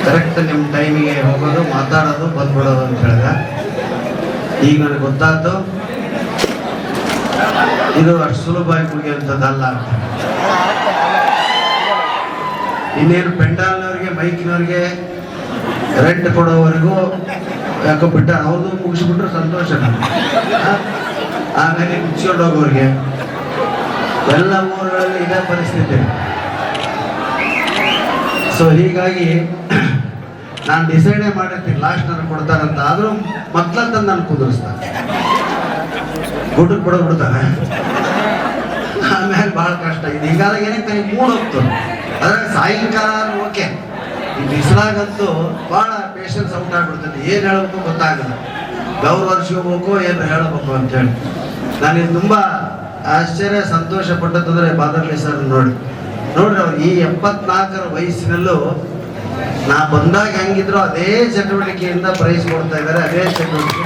Correct ನಿಮ್ಮ ಟೈಮಿಗೆ ಹೋಗೋದು, ಮಾತಾಡೋದು, ಬಂದ್ಬಿಡೋದು ಅಂತ ಹೇಳಿದ. ಈಗ ನನಗೆ ಗೊತ್ತಾಯ್ತು ಇದು ಅಷ್ಟು ಸುಲಭವಾಗಿ ಮುಗಿಯುವಂಥದ್ದಲ್ಲ ಅಂತ. ಇನ್ನೇನು ಪೆಂಡಾಲ್ನವ್ರಿಗೆ, ಮೈಕ್ನವ್ರಿಗೆ ರೆಂಟ್ ಕೊಡೋವರೆಗೂ ಯಾಕೋ ಬಿಟ್ಟ, ಅವ್ರದ್ದು ಮುಗಿಸ್ಬಿಟ್ರೆ ಸಂತೋಷ. ಆಮೇಲೆ ಮುಚ್ಕೊಂಡು ಹೋಗೋರಿಗೆ ಎಲ್ಲ ಊರುಗಳಲ್ಲಿ ಇದೇ ಪರಿಸ್ಥಿತಿ. ಸೊ ಹೀಗಾಗಿ ನಾನು ಡಿಸೈಡೇ ಮಾಡಿರ್ತೀನಿ ಲಾಸ್ಟ್ ನನಗೆ ಕೊಡ್ತಾರಂತ. ಆದರೂ ಮಕ್ಕಳಂತ ನಾನು ಕುದುರಿಸ್ತಾರೆ, ಊಟಕ್ಕೆ ಕೊಡೋಗ್ಬಿಡ್ತಾರೆ. ಆಮೇಲೆ ಭಾಳ ಕಷ್ಟ ಇದು. ಹೀಗಾದಾಗ ಏನಕ್ಕೆ ನನಗೆ ಮೂಡ್ ಹೋಗ್ತು. ಅದ್ರಾಗ ಸಾಯಂಕಾಲ ಓಕೆ, ಈ ಬಿಸಿಲಾಗಂತೂ ಭಾಳ ಪೇಷನ್ಸ್ ಔಟ್ ಆಗ್ಬಿಡ್ತದೆ. ಏನು ಹೇಳಬೇಕು ಗೊತ್ತಾಗಲ್ಲ, ಗೌರವಿಸ್ಕೋಬೇಕು ಏನು ಹೇಳಬೇಕು ಅಂತೇಳಿ. ನನಗೆ ತುಂಬ ಆಶ್ಚರ್ಯ ಸಂತೋಷ ಪಟ್ಟದಂದರೆ ಬಾದರ್ಲಿ ಸರ್ ನೋಡ್ರಿ ಅವ್ರು ಈ 74ರ ವಯಸ್ಸಿನಲ್ಲೂ ನಾ ಬಂದಾಗ ಹೆಂಗಿದ್ರು ಅದೇ ಚಟುವಟಿಕೆಯಿಂದ ಪ್ರೈಸ್ ಕೊಡ್ತಾ ಇದ್ದಾರೆ, ಅದೇ ಚಟುವಟಿಕೆ.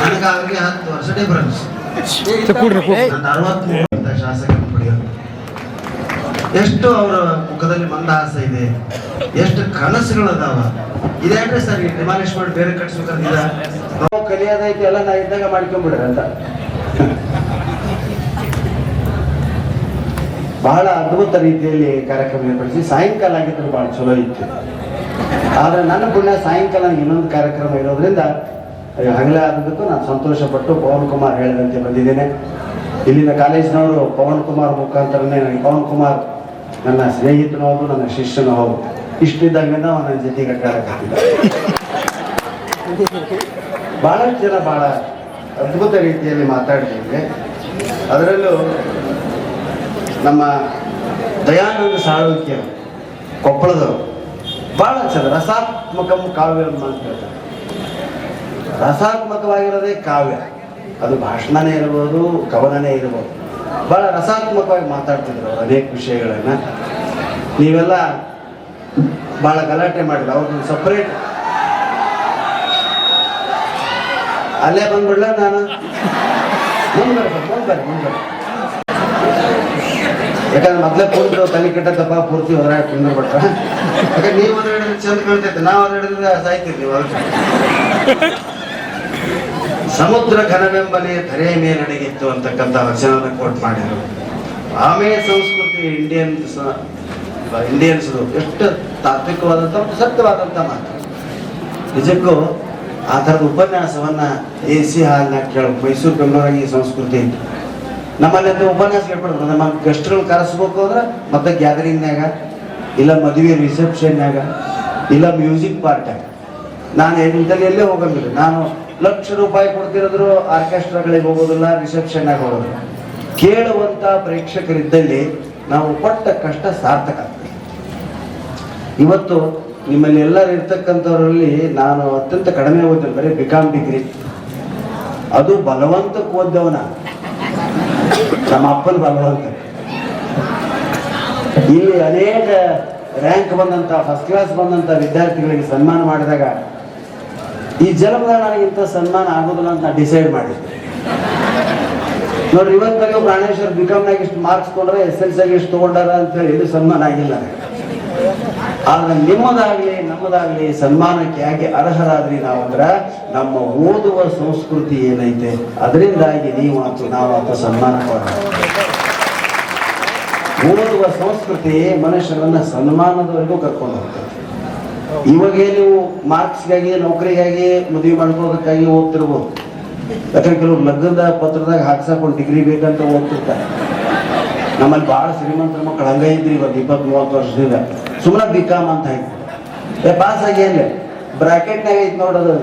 ನನಗೆ ಅವ್ರಿಗೆ 10 ವರ್ಷ ಡಿಫರೆನ್ಸ್. ನನ್ನ 63 ಶಾಸಕರ ಪಡೆಯೋದು. ಎಷ್ಟು ಅವರ ಮುಖದಲ್ಲಿ ಮಂದಹಾಸ ಇದೆ, ಎಷ್ಟು ಕನಸುಗಳದಾವ. ಇದೇನ್ರಿ ಸರ್ ಈ ಡಿಮಾಲಿಷ್ ಮಾಡಿ ಬೇರೆ ಕಟ್ಸ್ಬೇಕಂತಿದ, ನಾವು ಕಲಿಯೋದೈತಿ ಎಲ್ಲ ನಾ ಇದ್ದಾಗ ಮಾಡ್ಕೊಂಡ್ಬಿಡ್ರಿ ಅಂತ. ಬಹಳ ಅದ್ಭುತ ರೀತಿಯಲ್ಲಿ ಕಾರ್ಯಕ್ರಮ ಏರ್ಪಡಿಸಿ ಸಾಯಂಕಾಲ ಆಗಿದ್ರು ಬಹಳ ಚಲೋ ಇತ್ತು. ಆದರೆ ನನ್ನ ಪುಣ್ಯ ಸಾಯಂಕಾಲ ಇನ್ನೊಂದು ಕಾರ್ಯಕ್ರಮ ಇರೋದ್ರಿಂದ ಹಗಲೇ ಆದದಕ್ಕೂ ನಾನು ಸಂತೋಷಪಟ್ಟು ಪವನ್ ಕುಮಾರ್ ಹೇಳಿದಂತೆ ಬಂದಿದ್ದೇನೆ. ಇಲ್ಲಿನ ಕಾಲೇಜಿನವರು ಪವನ್ ಕುಮಾರ್ ಮುಖಾಂತರನೇ ನನಗೆ, ಪವನ್ ಕುಮಾರ್ ನನ್ನ ಸ್ನೇಹಿತನೂ ಹೌದು, ನನ್ನ ಶಿಷ್ಯನೂ ಹೌದು. ಇಷ್ಟಿದ್ದಾಗಿಂದ ನನ್ನ ಜೊತೆಗೆ ಅಡ್ಡಾಡಕತ್ತಿದ್ದ. ಬಹಳಷ್ಟು ಜನ ಬಹಳ ಅದ್ಭುತ ರೀತಿಯಲ್ಲಿ ಮಾತಾಡ್ತಿದ್ದೆ. ಅದರಲ್ಲೂ ನಮ್ಮ ದಯಾನಂದ ಸಾಳುಕ್ಯ ಕೊಪ್ಪಳದವರು ಭಾಳ ಚಂದ ರಸಾತ್ಮಕಂ ಕಾವ್ಯ ಅಂತ ಹೇಳ್ತಾರೆ. ರಸಾತ್ಮಕವಾಗಿರೋದೇ ಕಾವ್ಯ, ಅದು ಭಾಷಣನೇ ಇರ್ಬೋದು, ಕವನನೇ ಇರ್ಬೋದು. ಭಾಳ ರಸಾತ್ಮಕವಾಗಿ ಮಾತಾಡ್ತಿದ್ರು ಅವರು ಅನೇಕ ವಿಷಯಗಳನ್ನು. ನೀವೆಲ್ಲ ಭಾಳ ಗಲಾಟೆ ಮಾಡಿದ್ರು. ಅವ್ರದ್ದು ಸಪ್ರೇಟ್ ಅಲ್ಲೇ ಬಂದ್ಬಿಡ್ಲ ನಾನು ಮುಂದೆ ಯಾಕಂದ್ರೆ ಮೊದಲೇ ಪೂರ್ತಿ ತಲೆ ಕೆಟ್ಟದಪ್ಪ, ಪೂರ್ತಿ ಹೊರಗೆ ತಿಂದು ಬಿಟ್ರ. ಯಾಕಂದ್ರೆ ನೀವು ಒಂದು ಹೇಳಿದ್ರೆ ಚಂದ ಕಾಣ್ತೈತೆ, ನಾವು ಒಂದು ಹೇಳಿದ್ರೆ ಸಾಯ್ತಿರ್ತೀವಿ. ಸಮುದ್ರ ಘನವೆಂಬನೇ ಧರೆಯ ಮೇಲೆ ನಡಗಿತ್ತು ಅಂತಕ್ಕಂಥ ವಚನವನ್ನು ಕೋಟ್ ಮಾಡಿದರು. ಆಮೇಲೆ ಸಂಸ್ಕೃತಿ ಇಂಡಿಯನ್ಸ್ ಎಷ್ಟು ತಾತ್ವಿಕವಾದಂಥ ಮತ್ತು ಸತ್ಯವಾದಂಥ ಮಾತು. ನಿಜಕ್ಕೂ ಆ ಥರದ ಉಪನ್ಯಾಸವನ್ನ AC ಹಾಲ್ನಾಗ ಕೇಳಬೇಕು. ಮೈಸೂರು ಬೆಂಗಳೂರಾಗಿ ಈ ಸಂಸ್ಕೃತಿ ಇತ್ತು. ನಮ್ಮಲ್ಲಿ ಅಂತ ಉಪನ್ಯಾಸ ಕೇಳ್ಬಿಡ್ತಾರೆ. ನಮ್ಮ ಗೆಸ್ಟ್ಗಳು ಕರೆಸ್ಬೇಕು ಅಂದ್ರೆ ಮತ್ತೆ ಗ್ಯಾದರಿಂಗ್ನಾಗ, ಇಲ್ಲ ಮದುವೆ ರಿಸೆಪ್ಷನ್ನಾಗ, ಇಲ್ಲ ಮ್ಯೂಸಿಕ್ ಪಾರ್ಟ್ಯಾಗ. ನಾನು ಇಂಥಲ್ಲಿ ಎಲ್ಲೇ ಹೋಗಂಗಿಲ್ಲ. ನಾನು ಲಕ್ಷ ರೂಪಾಯಿ ಕೊಡ್ತಿರೋದ್ರು ಆರ್ಕೆಸ್ಟ್ರಾಗಳಿಗೆ ಹೋಗೋದಿಲ್ಲ, ರಿಸೆಪ್ಷನ್ನಾಗ ಹೋಗೋದಿಲ್ಲ. ಕೇಳುವಂಥ ಪ್ರೇಕ್ಷಕರಿದ್ದಲ್ಲಿ ನಾವು ಪಟ್ಟ ಕಷ್ಟ ಸಾರ್ಥಕ ಆಗ್ತದೆ. ಇವತ್ತು ನಿಮ್ಮಲ್ಲಿ ಎಲ್ಲರೂ ಇರ್ತಕ್ಕಂಥವರಲ್ಲಿ ನಾನು ಅತ್ಯಂತ ಕಡಿಮೆ ಓದಿಲ್ಲ, ಬರೀ BCom ಡಿಗ್ರಿ. ಅದು ಬಲವಂತಕ್ಕೆ ಓದ್ದವನ, ನಮ್ಮ ಅಪ್ಪನ ಬಲವಂತ. ಇಲ್ಲಿ ಅನೇಕ ರ್ಯಾಂಕ್ ಬಂದಂಥ, ಫಸ್ಟ್ ಕ್ಲಾಸ್ ಬಂದಂಥ ವಿದ್ಯಾರ್ಥಿಗಳಿಗೆ ಸನ್ಮಾನ ಮಾಡಿದಾಗ ಈ ಜನ್ಮದಾಗ ನನಗಿಂತ ಸನ್ಮಾನ ಆಗೋದಿಲ್ಲ ಅಂತ ನಾನು ಡಿಸೈಡ್ ಮಾಡಿದ್ದೆ. ನೋಡ್ರಿ, ಇವತ್ತಾಗ ಪ್ರಾಣೇಶ್ವರ್ BComನಾಗ ಇಷ್ಟು ಮಾರ್ಕ್ಸ್ ತೊಗೊಂಡ್ರೆ, SSLCಯಾಗ ಇಷ್ಟು ತೊಗೊಂಡಾರ ಅಂತ ಹೇಳಿ ಇದು ಸನ್ಮಾನ ಆಗಿಲ್ಲ. ಆದ್ರೆ ನಿಮ್ಮದಾಗ್ಲಿ ನಮ್ಮದಾಗ್ಲಿ ಸನ್ಮಾನಕ್ಕೆ ಯಾಕೆ ಅರ್ಹರಾದ್ರಿ ನಾವು ಅಂದ್ರೆ, ನಮ್ಮ ಓದುವ ಸಂಸ್ಕೃತಿ ಏನೈತೆ ಅದರಿಂದಾಗಿ ನೀವು ಮತ್ತು ನಾವು ಅಂತ ಸನ್ಮಾನ ಓದುವ ಸಂಸ್ಕೃತಿ ಮನುಷ್ಯರನ್ನ ಸನ್ಮಾನದವರೆಗೂ ಕರ್ಕೊಂಡು ಹೋಗ್ತದೆ. ಇವಾಗ ನೀವು ಮಾರ್ಕ್ಸ್ಗಾಗಿ, ನೌಕರಿಗಾಗಿ, ಮದುವೆ ಮಾಡ್ಕೊಳ್ಳೋದಕ್ಕಾಗಿ ಓದ್ತಿರ್ಬೋದು. ಯಾಕಂದ್ರೆ ಕೆಲವ್ರು ಲಗ್ನದ ಪತ್ರದಾಗ ಹಾಕ್ಸಾಕೊಂಡು ಡಿಗ್ರಿ ಬೇಕಂತ ಓದ್ತಿರ್ತಾರೆ. ನಮ್ಮಲ್ಲಿ ಭಾಳ ಶ್ರೀಮಂತರ ಮಕ್ಕಳು ಹಂಗ ಇದ್ರಿ. ಇವತ್ತು 20-30 ವರ್ಷದಿಂದ ಸುಮ್ಮನೆ BCom ಅಂತ ಹಾಕಿ ಪಾಸ್ ಆಗಿ ಏನ್ರಿ ಬ್ರಾಕೆಟ್ನಾಗ ಐತಿ ನೋಡೋದು.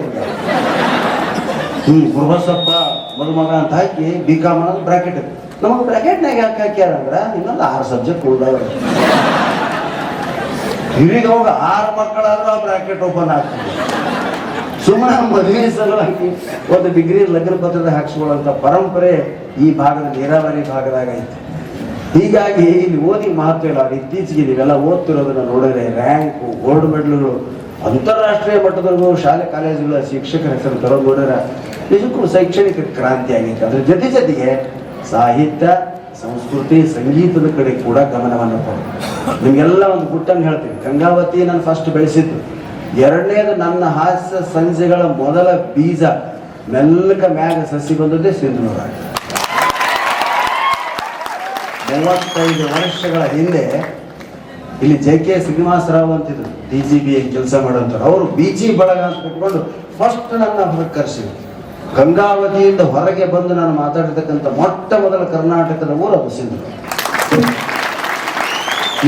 ಗುರುಬಸಪ್ಪ ಮದುಮಗ ಅಂತ ಹಾಕಿ BCom ಅನ್ನೋದು ಬ್ರಾಕೆಟ್. ನಮಗೆ ಬ್ರಾಕೆಟ್ನಾಗ ಯಾಕೆ ಹಾಕ್ಯಾರಂದ್ರೆ ಇನ್ನೊಂದು 6 ಸಬ್ಜೆಕ್ಟ್ ಉಳ್ದವ್ರ. ಹಿರಿಗ ಹೋಗ 6 ಮಕ್ಕಳಾದ್ರೂ ಆ ಬ್ರಾಕೆಟ್ ಓಪನ್ ಆಗ್ತದೆ. ಸುಮ್ಮನೆ ಮದುವೆ ಸಲುವಾಗಿ ಒಂದು ಡಿಗ್ರಿ ಲಗ್ನ ಪತ್ರದ ಹಾಕ್ಸ್ಕೊಳ್ಳುವಂಥ ಪರಂಪರೆ ಈ ಭಾಗದ ನೀರಾವರಿ ಭಾಗದಾಗ ಐತಿ. ಹೀಗಾಗಿ ಇಲ್ಲಿ ಓದಿ ಮಹತ್ವ ಇಲ್ಲ. ಇತ್ತೀಚೆಗೆ ನೀವೆಲ್ಲ ಓದ್ತಿರೋದನ್ನ ನೋಡಿದ್ರೆ ರ್ಯಾಂಕು, ಗೋಲ್ಡ್ ಮೆಡಲ್ಗಳು, ಅಂತಾರಾಷ್ಟ್ರೀಯ ಮಟ್ಟದವರೆಗೂ ಶಾಲೆ ಕಾಲೇಜುಗಳ ಶಿಕ್ಷಕರ ಹೆಸರು ತರೋದು ನೋಡಿದ್ರೆ ನಿಜಕ್ಕೂ ಶೈಕ್ಷಣಿಕ ಕ್ರಾಂತಿ ಆಗೈತೆ. ಅದ್ರ ಜೊತೆಗೆ ಸಾಹಿತ್ಯ, ಸಂಸ್ಕೃತಿ ಸಂಗೀತದ ಕಡೆ ಕೂಡ ಗಮನವನ್ನು ಕೊಡು. ನಿಮಗೆಲ್ಲ ಒಂದು ಗುಟ್ಟನ್ನು ಹೇಳ್ತೀನಿ. ಗಂಗಾವತಿ ನಾನು ಫಸ್ಟ್ ಬೆಳೆಸಿದ್ದು. ಎರಡನೇದು ನನ್ನ ಹಾಸ್ಯ ಸಂಜೆಗಳ ಮೊದಲ ಬೀಜ ಮೆಲ್ಲಕ ಮ್ಯಾಗ ಸಸಿ ಬಂದದ್ದೇ ಸಿಂಧನೂರ. 35 ವರ್ಷಗಳ ಹಿಂದೆ ಇಲ್ಲಿ JK ಶ್ರೀನಿವಾಸರಾವ್ ಅಂತಿದ್ರು, DGB ಕೆಲಸ ಮಾಡೋಂಥವ್ರು. ಅವರು BG ಬಳಗ ಅಂತ ಕೊಟ್ಕೊಂಡು ಫಸ್ಟ್ ನನ್ನ ಹೊರಗೆ ಕರೆಸಿದ್ರು. ಗಂಗಾವತಿಯಿಂದ ಹೊರಗೆ ಬಂದು ನಾನು ಮಾತಾಡಿರ್ತಕ್ಕಂಥ ಮೊಟ್ಟ ಮೊದಲ ಕರ್ನಾಟಕದ ಊರು ಅದು ಸಿಂಧನೂರು.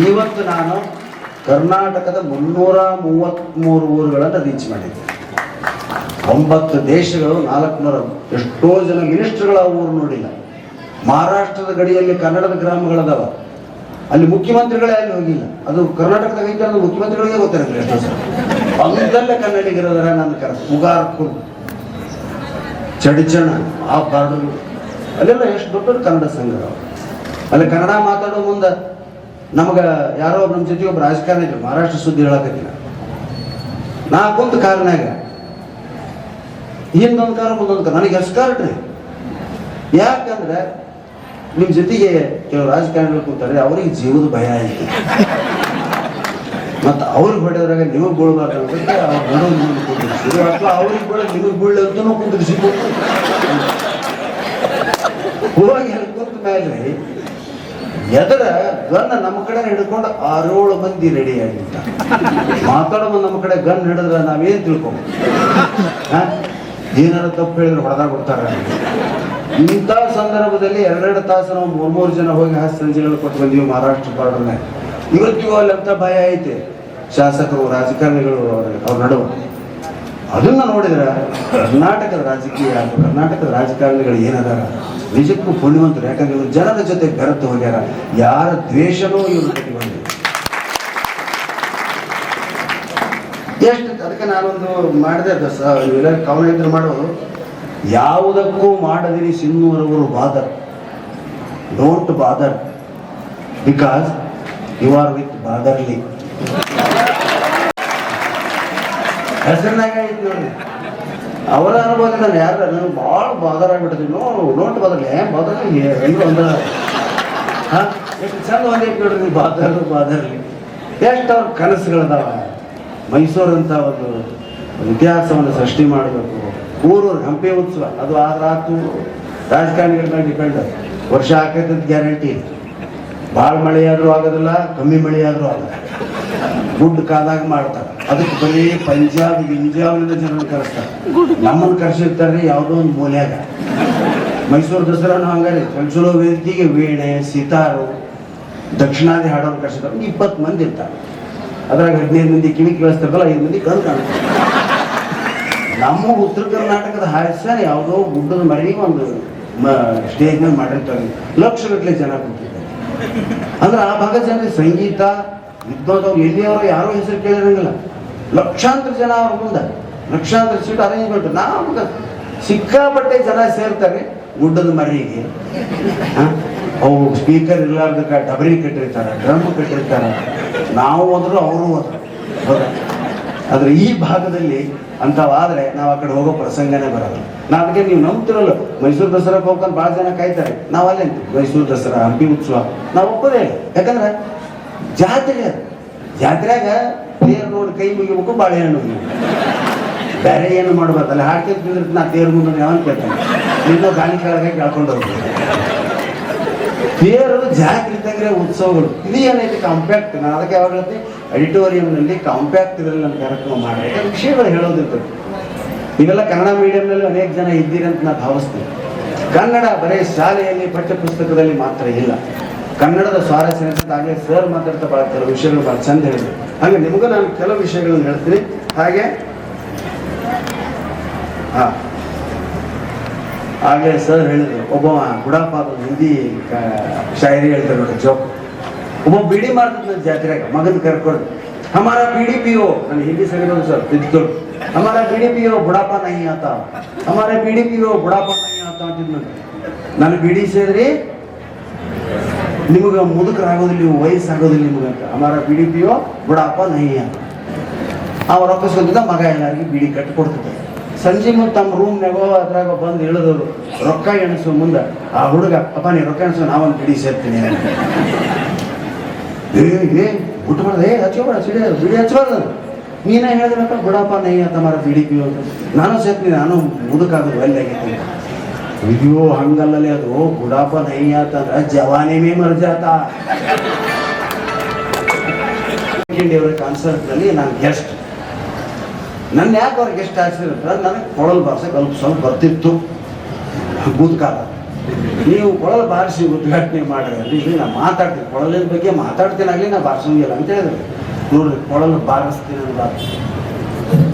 ಇವತ್ತು ನಾನು ಕರ್ನಾಟಕದ 333 ಊರುಗಳನ್ನು ರೀಚ್ ಮಾಡಿದ್ದೆ. 9 ದೇಶಗಳು, 400 ಎಷ್ಟೋ ಜನ ಮಿನಿಸ್ಟರ್ಗಳ ಊರು ನೋಡಿಲ್ಲ. ಮಹಾರಾಷ್ಟ್ರದ ಗಡಿಯಲ್ಲಿ ಕನ್ನಡದ ಗ್ರಾಮಗಳದಾವ, ಅಲ್ಲಿ ಮುಖ್ಯಮಂತ್ರಿಗಳೇ ಅಲ್ಲಿ ಹೋಗಿಲ್ಲ. ಅದು ಕರ್ನಾಟಕದಾಗ ಐತೆ ಅನ್ನೋದು ಮುಖ್ಯಮಂತ್ರಿಗಳಿಗೆ ಗೊತ್ತಿರಲಿಲ್ಲ ಎಷ್ಟೋ ಸಲ. ಅಂದಲ್ಲೇ ಕನ್ನಡಿಗರದರ ನನ್ನ ಕರೆಸ್ ಮುಗಾರ್ಕು ಚಡಿಚಣ ಆ ಬಾರ್ಡರು ಅಲ್ಲೆಲ್ಲ ಎಷ್ಟು ದೊಡ್ಡ ಕನ್ನಡ ಸಂಘ. ಅಲ್ಲಿ ಕನ್ನಡ ಮಾತಾಡೋ ಮುಂದೆ ನಮಗೆ ಯಾರೋ ನಮ್ಮ ಜೊತೆಗೆ ಒಬ್ಬ ರಾಜಕಾರಣ ಇದ್ರು, ಮಹಾರಾಷ್ಟ್ರ ಸುದ್ದಿ ಹೇಳಕತ್ತಿಲ್ಲ. ನಾ ಕುಂತ ಕಾರಣಾಗ ಹಿಂದೊಂದು ಕಾರ ಮುಂದೊಂದು ಕಾರ ನನಗೆ ಎಷ್ಟು ಕಾರ್ಡ್ರಿ. ಯಾಕಂದ್ರೆ ನಿಮ್ಮ ಜೊತೆಗೆ ಕೆಲವು ರಾಜಕಾರಣಿಗಳು ಕೂತಾರೆ, ಅವ್ರಿಗೆ ಜೀವದ ಭಯ ಐತಿ. ಮತ್ತು ಅವ್ರಿಗೆ ಹೊಡೆಯೋದ್ರಾಗ ನಿಮಗೆ ಬೀಳ್ಬಾರ್ದು ಅನ್ಸುತ್ತೆ. ಅವ್ರು ನಡುವು ಕುಂದಿರ್ಸಿದ್ರು ಅಥವಾ ಅವ್ರಿಗೆ ಬೀಳ ನಿಮಗೆ ಬೀಳಂತೂ ಕುಂದಿರ್ಸಿದ್ರು. ಹೋಗಿ ಅಲ್ಲಿ ಕುಂತ ಮೇಲೆ ಎದರ ಗನ್ ನಮ್ಮ ಕಡೆ ಹಿಡ್ಕೊಂಡು 6-7 ಮಂದಿ ರೆಡಿ ಆಗಿರ್ತ. ಮಾತಾಡೋ ನಮ್ಮ ಕಡೆ ಗನ್ ಹಿಡಿದ್ರೆ ನಾವೇನು ತಿಳ್ಕೊಬೋದು? ಏನಾರು ತಪ್ಪು ಹೇಳಿದ್ರೆ ಹೊಡೆದಾಗ ಬಿಡ್ತಾರೆ. ಇಂಥ ಸಂದರ್ಭದಲ್ಲಿ 2 ತಾಸು ನಾವು 3 ಜನ ಹೋಗಿ ಹಾಸ್ಯ ಸಂಜೆಗಳು ಕೊಟ್ಟು ಬಂದೀವಿ ಮಹಾರಾಷ್ಟ್ರ ಬಾರ್ಡರ್ನಾಗ. ಇವತ್ತಿಗೂ ಅಲ್ಲಂತ ಭಯ ಐತೆ ಶಾಸಕರು ರಾಜಕಾರಣಿಗಳು ಅವ್ರ ನಡುವೆ. ಅದನ್ನ ನೋಡಿದ್ರೆ ಕರ್ನಾಟಕದ ರಾಜಕೀಯ ಅಥವಾ ಕರ್ನಾಟಕದ ರಾಜಕಾರಣಿಗಳು ಏನದಾರ ನಿಜಕ್ಕೂ ಪುಣ್ಯವಂತರು. ಯಾಕಂದ್ರೆ ಇವರು ಜನರ ಜೊತೆ ಬೆರೆತು ಹೋಗ್ಯಾರ. ಯಾರ ದ್ವೇಷನೂ ಇವರು ಕಟ್ಟಿಕೊಂಡಿಲ್ಲ. ಎಷ್ಟು ಅದಕ್ಕೆ ನಾನೊಂದು ಮಾಡಿದೆ ಇವೆಲ್ಲ ಕವನ ಮಾಡೋದು, ಯಾವುದಕ್ಕೂ ಮಾಡದಿರಿ ಸಿಂಧೂರವರು bother, don't bother because you are with botherly. ಹೆಸರಿನಾಗ ಐತಿ ನೋಡಿ. ಅವರ ಅನುಭವ ನಾನು ಯಾರು ನನಗೆ ಭಾಳ ಬಾದರ್ ಆಗ್ಬಿಟ್ಟಿದ್ವಿ. ನೋಟ್ ಬದಲಿ ಬಾದರ್ಲಿ ಎಲ್ಲರೂ ಅಂದ್ರೆ ಎಷ್ಟು ಚಂದ ಒಂದೈತಿ ನೋಡ್ರಿ ಬಾದರ್ಲಿ. ಎಷ್ಟು ಅವ್ರ ಕನಸುಗಳದಾವ. ಮೈಸೂರಂತ ಒಂದು ಇತಿಹಾಸವನ್ನು ಸೃಷ್ಟಿ ಮಾಡಬೇಕು. ಊರೂರು ಹಂಪಿ ಉತ್ಸವ ಅದು ಆತು ರಾಜಕಾರಣಿಗಳ ಮೇಲೆ ಡಿಪೆಂಡ್. ವರ್ಷ ಆಕೈತೆ ಅಂತ ಗ್ಯಾರಂಟಿ. ಭಾಳ ಮಳೆಯಾದರೂ ಆಗೋದಿಲ್ಲ, ಕಮ್ಮಿ ಮಳೆಯಾದರೂ ಆಗಲ್ಲ. ಗುಡ್ ಕಾದಾಗ ಮಾಡ್ತಾರೆ. ಅದಕ್ಕೆ ಬರೀ ಪಂಜಾಬ್ ಗಿಂಜಾಬ್ನಿಂದ ಜನರನ್ನು ಕರೆಸ್ತಾರೆ. ನಮ್ಮನ್ನು ಕರೆಸಿರ್ತಾರೆ ಯಾವುದೋ ಒಂದು ಮೂಲ್ಯಾಗ. ಮೈಸೂರು ದಸರಾನು ಹಂಗಾರಿ ಚಲೋ ವೇದಿಕೆಗೆ ವೀಣೆ ಸಿತಾರು ದಕ್ಷಿಣಾದಿ ಹಾಡೋರು ಕರೆಸಿರ್ತಾರೆ. 20 ಮಂದಿ ಇರ್ತಾರೆ. ಅದ್ರಾಗ 15 ಮಂದಿ ಕಿವಿ ಕೇಳಿಸ್ತಾರಲ್ಲ, 5 ಮಂದಿ ಕಣ್ಣು ಕಾಣುತ್ತೆ. ನಮ್ಮ ಉತ್ತರ ಕರ್ನಾಟಕದ ಹಾಸ್ಯ ಯಾವುದೋ ಗುಡ್ಡದ ಮರಿ ಒಂದು ಸ್ಟೇಜ್ ಮೇಲೆ ಮಾಡಿರ್ತಾರೆ. ಲಕ್ಷಗಟ್ಟಲೆ ಜನ ಕೂತಿದ್ದಾರೆ. ಅಂದ್ರೆ ಆ ಭಾಗದ ಜನರಿಗೆ ಸಂಗೀತ ವಿದ್ವಾಂಸರು ಎಲ್ಲಿಯವರು ಯಾರೋ ಹೆಸರು ಕೇಳಿರಂಗಿಲ್ಲ. ಲಕ್ಷಾಂತರ ಜನ ಅವ್ರ ಮುಂದೆ, ಲಕ್ಷಾಂತರ ಸೀಟ್ ಅರೇಂಜ್ಮೆಂಟ್. ನಮ್ಗೆ ಸಿಕ್ಕಾಪಟ್ಟೆ ಜನ ಸೇರ್ತಾರೆ ಗುಡ್ಡದ ಮರಿಗೆ. ಅವು ಸ್ಪೀಕರ್ ಇರ್ಲಾರ್ದಕ್ಕ ಡಬರಿ ಕಟ್ಟಿರ್ತಾರೆ, ಡ್ರಮ್ ಕಟ್ಟಿರ್ತಾರೆ. ನಾವು ಹೋದ್ರು ಅವರು ಹೋದ್ರು. ಹೌದಾ? ಆದ್ರೆ ಈ ಭಾಗದಲ್ಲಿ ಅಂಥವಾದ್ರೆ ನಾವು ಆ ಕಡೆ ಹೋಗೋ ಪ್ರಸಂಗನೇ ಬರೋದು. ನಾ ಅದಕ್ಕೆ ನೀವು ನಂಬ್ತಿರಲ್ಲ, ಮೈಸೂರು ದಸರಾಕ್ಕೆ ಹೋಗ್ಕೊಂಡು ಭಾಳ ಜನ ಕಾಯ್ತಾರೆ. ನಾವು ಅಲ್ಲೇ ಮೈಸೂರು ದಸರಾ ಹಂಪಿ ಉತ್ಸವ ನಾವು ಒಪ್ಪೋದೇ ಇಲ್ಲ. ಯಾಕಂದ್ರೆ ಜಾತ್ರೆಯಾಗ ತೇರು ನೋಡಿ ಕೈ ಮುಗಿಬೇಕು, ಬಾಳೆಹಣ್ಣು ಬೇರೆ ಏನು ಮಾಡ್ಬಾರ್ದು. ಅಲ್ಲಿ ಹಾಡ್ತಿದ್ ಬಿದ್ದಿರ್ತ ನಾ ತೇರು ಮುಂದೆ ಯಾವನ್ ಕೇಳ್ತಾನೆ, ಇನ್ನೂ ಗಾಳಿ ಕೆಳಗೆ ಕೇಳ್ಕೊಂಡು ಹೋಗ್ಬೋದು. ತೇರು ಜಾತ್ರೆ ಇದ್ದಂಗೆ ಉತ್ಸವಗಳು ಇದು ಏನೈತಿ ಕಾಂಪ್ಯಾಕ್ಟ್. ನಾನು ಅದಕ್ಕೆ ಯಾವಾಗ ಹೇಳ್ತೀನಿ, ಎಡಿಟೋರಿಯಂನಲ್ಲಿ ಕಾಂಪ್ಯಾಕ್ಟ್ ಇದರಲ್ಲಿ ನನ್ನ ಕಾರ್ಯಕ್ರಮ ಮಾಡಿ. ಯಾಕಂದ್ರೆ ವಿಷಯಗಳು ಹೇಳೋದಿರ್ತದೆ. ನೀವೆಲ್ಲ ಕನ್ನಡ ಮೀಡಿಯಂನಲ್ಲಿ ಅನೇಕ ಜನ ಇದ್ದೀರಿ ಅಂತ ನಾನು ಭಾವಿಸ್ತೀನಿ. ಕನ್ನಡ ಬರೀ ಶಾಲೆಯಲ್ಲಿ ಪಠ್ಯ ಪುಸ್ತಕದಲ್ಲಿ ಮಾತ್ರ ಇಲ್ಲ. ಕನ್ನಡದ ಸ್ವಾರಸ್ಯ ಆಗಲೇ ಸರ್ ಮಾತಾಡ್ತಾ ಭಾಳ ಕೆಲವು ವಿಷಯಗಳು ಭಾಳ ಚಂದ ಹೇಳಿದ್ರು. ಹಾಗೆ ನಿಮಗೂ ನಾನು ಕೆಲವು ವಿಷಯಗಳನ್ನು ಹೇಳ್ತೀನಿ. ಹಾಗೆ ಹಾಗೆ ಸರ್ ಹೇಳಿದ್ರು, ಒಬ್ಬ ಬುಡಾಪಾದ ಹಿಂದಿ ಶಾಯರಿ ಹೇಳ್ತಾರೆ ನೋಡಿ, ಜೋಕ್. ಒಬ್ಬ ಬಿಡಿ ಮಾಡ್ತಿದ್ದ ಜಾತ್ರೆಯಾಗ ಮಗನ ಕರ್ಕೊಂಡು, ಹಮಾರ PDPO, ನಾನು ಹಿಂದಿ ಸರಿ ಸರ್ ತಿದ್ದುಕೊಂಡು, ಹಮಾರ PDPO ಬುಡಾಪ ನಹಿ ಆತ, ಹಮಾರ PDPO ಬುಡಾಪ ನಹಿ ಆತ ಅಂತಿದ್. ನಾನು ಬಿಡಿ ಸೇದ್ರಿ ನಿಮಗೆ ಮುದುಕರಾಗೋದಿಲ್ಲ, ನೀವು ವಯಸ್ಸಾಗೋದಿಲ್ಲ ನಿಮಗೆ ಅಂತ. ಹಮಾರ PDPO ಬುಡಾಪ ನಹಿ ಆತ. ಅವ್ರು ರೊಕ್ಕಿಸ್ಕೊಂತಿದ್ದ, ಮಗ ಎಲ್ಲರಿಗೂ ಬಿಡಿ ಕಟ್ಟಿ ಕೊಡ್ತಿದ್ದ. ಸಂಜೆ ಮುಂದೆ ತಮ್ಮ ರೂಮ್ನಾಗೋ ಅದ್ರಾಗ ಬಂದು ಇಳಿದವರು ರೊಕ್ಕ ಎಣಿಸೋ ಮುಂದೆ ಆ ಹುಡುಗ ಅಪ್ಪ ನೀ ರೊಕ್ಕ ಎಣಿಸೋ ನಾವೊಂದು ಬಿಡಿ ಸೇರ್ತೀನಿ ಬಿಟ್ಬಾರ್ದು ಹಚ್ಕೋಬೇಡ ಬಿಡಿ ಹಚ್ಬಾರ್ದು ನೀನೇ ಹೇಳಿದ್ರಪ್ಪ ಬಿಡಪ್ಪ ನೈ ಅಂತ ಮಾರ ಬಿಡಿ ಪಿ ಅಂತ ನಾನು ಸೇರ್ತೀನಿ ನಾನು ಮುದುಕಾಗೋದು ಒಳ್ಳೆ ಆಗೈತಿ ಅಯ್ಯೋ ಹಂಗಲ್ಲೇ ಅದು ಬುಡಾಪ ನೈ ಅಂತಂದ್ರೆ ಜವಾನಿ ಮೇ ಮರ್ ಜಾತ ಕಾನ್ಸರ್ಟ್ನಲ್ಲಿ ನಾನು ಗೆಸ್ಟ್ ನನ್ನ ಯಾಕೆ ಅವ್ರಿಗೆ ಗೆಸ್ಟ್ ಹಾಕ್ಸಿದ್ರೆ ನನಗೆ ಕೊಳಲು ಬಾರ್ಸಕ್ಕೆ ಸ್ವಲ್ಪ ಬರ್ತಿತ್ತು ಮುದುಕಾಲ ನೀವು ಕೊಳಲು ಬಾರಿಸಿ ಉದ್ಘಾಟನೆ ಮಾಡಿದ್ರಲ್ಲಿ ನಾನು ಮಾತಾಡ್ತೀನಿ ಕೊಳಲಿನ ಬಗ್ಗೆ ಮಾತಾಡ್ತೀನಾಗಲಿ ನಾ ಬಾರಿಸೋಂಗಿಲ್ಲ ಅಂತ ಹೇಳಿದ್ರೆ ನೋಡ್ರಿ ಕೊಳಲು ಬಾರಿಸ್ತೀನಿ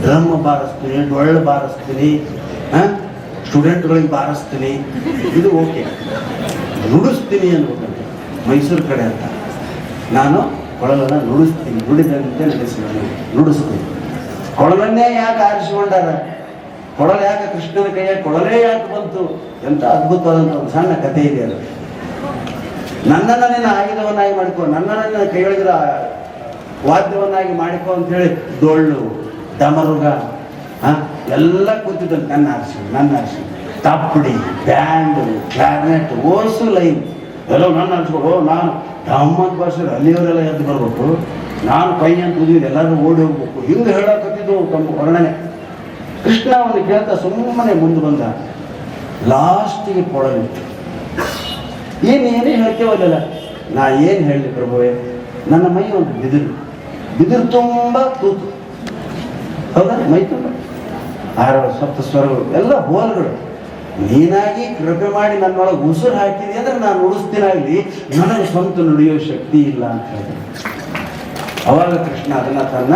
ಡ್ರಮ್ ಬಾರಿಸ್ತೀನಿ ಡೊಳ್ಳು ಬಾರಿಸ್ತೀನಿ ಸ್ಟೂಡೆಂಟ್ಗಳಿಗೆ ಬಾರಿಸ್ತೀನಿ ಇದು ಓಕೆ ನುಡಿಸ್ತೀನಿ ಅನ್ಬೇಕಂತ ಮೈಸೂರು ಕಡೆ ಅಂತ ನಾನು ಕೊಳಲನ್ನು ನುಡಿಸ್ತೀನಿ ನುಡಿದಂತೆ ನುಡಿಸ್ತೀನಿ ಕೊಳಲನ್ನೇ ಯಾಕೆ ಆರಿಸಿಕೊಂಡಾರ ಕೊಳಲು ಯಾಕೆ ಕೃಷ್ಣನ ಕೈಯಾಗ ಕೊಳಲೇ ಯಾಕೆ ಬಂತು ಎಂತ ಅದ್ಭುತವಾದಂಥ ಒಂದು ಸಣ್ಣ ಕಥೆ ಇದೆ ಅದು ನನ್ನನ್ನು ನೀನು ಆಯುಧವನ್ನಾಗಿ ಮಾಡಿಕೊ ನನ್ನನ್ನು ಕೈಯೊಳಗಿರೋ ವಾದ್ಯವನ್ನಾಗಿ ಮಾಡಿಕೊ ಅಂತೇಳಿ ಡೊಳ್ಳು ಡಮರುಗ ಎಲ್ಲ ಕೂತಿದ್ದಲ್ಲಿ ನನ್ನ ಆರಿಸಿ ತಪ್ಪಡಿ ಬ್ಯಾಂಡು ಕ್ಲಾರ್ನೆಟ್ ಓಸು ಲೈನ್ ಎಲ್ಲ ನನ್ನ ಆರಿಸ್ಬೇಕು ನಾನು ಡಮ್ಮಂತ ಭಾಷೆ ಅಲ್ಲಿಯವರೆಲ್ಲ ಎದ್ದು ಬರ್ಬೇಕು ನಾನು ಕೈ ಅಂತ ಕೂದಿದ್ದು ಎಲ್ಲರೂ ಓಡಿ ಹೋಗ್ಬೇಕು ಹಿಂಗೆ ಹೇಳಕತ್ತಿದ್ದು ತಮ್ಮ ವರ್ಣನೆ ಕೃಷ್ಣ ಅವನು ಕೇಳ್ತಾ ಸುಮ್ಮನೆ ಮುಂದೆ ಬಂದ ಲಾಸ್ಟಿಗೆ ಕೊಳಲಿತ್ತು ಏನೇ ಹೇಳ್ತೇವಲ್ಲ ನಾ ಏನು ಹೇಳಲಿ ಪ್ರಭುವೇ ನನ್ನ ಮೈ ಒಂದು ಬಿದಿರು ತುಂಬ ತೂತು ಹೌದಾ ಮೈ ತುಂಬ ಆರವ ಸಪ್ತ ಸ್ವರಗಳು ಎಲ್ಲ ಹೋಲ್ಗಳು ನೀನಾಗಿ ಕೃಪೆ ಮಾಡಿ ನನ್ನೊಳಗೆ ಉಸಿರು ಹಾಕಿದೆ ಅಂದ್ರೆ ನಾನು ನುಡಿಸ್ತೀನಾಗಲಿ ನನಗೆ ಸ್ವಂತ ನುಡಿಯೋ ಶಕ್ತಿ ಇಲ್ಲ ಅಂತ ಹೇಳಿದೆ ಅವಾಗ ಕೃಷ್ಣ ಅದನ್ನು ತನ್ನ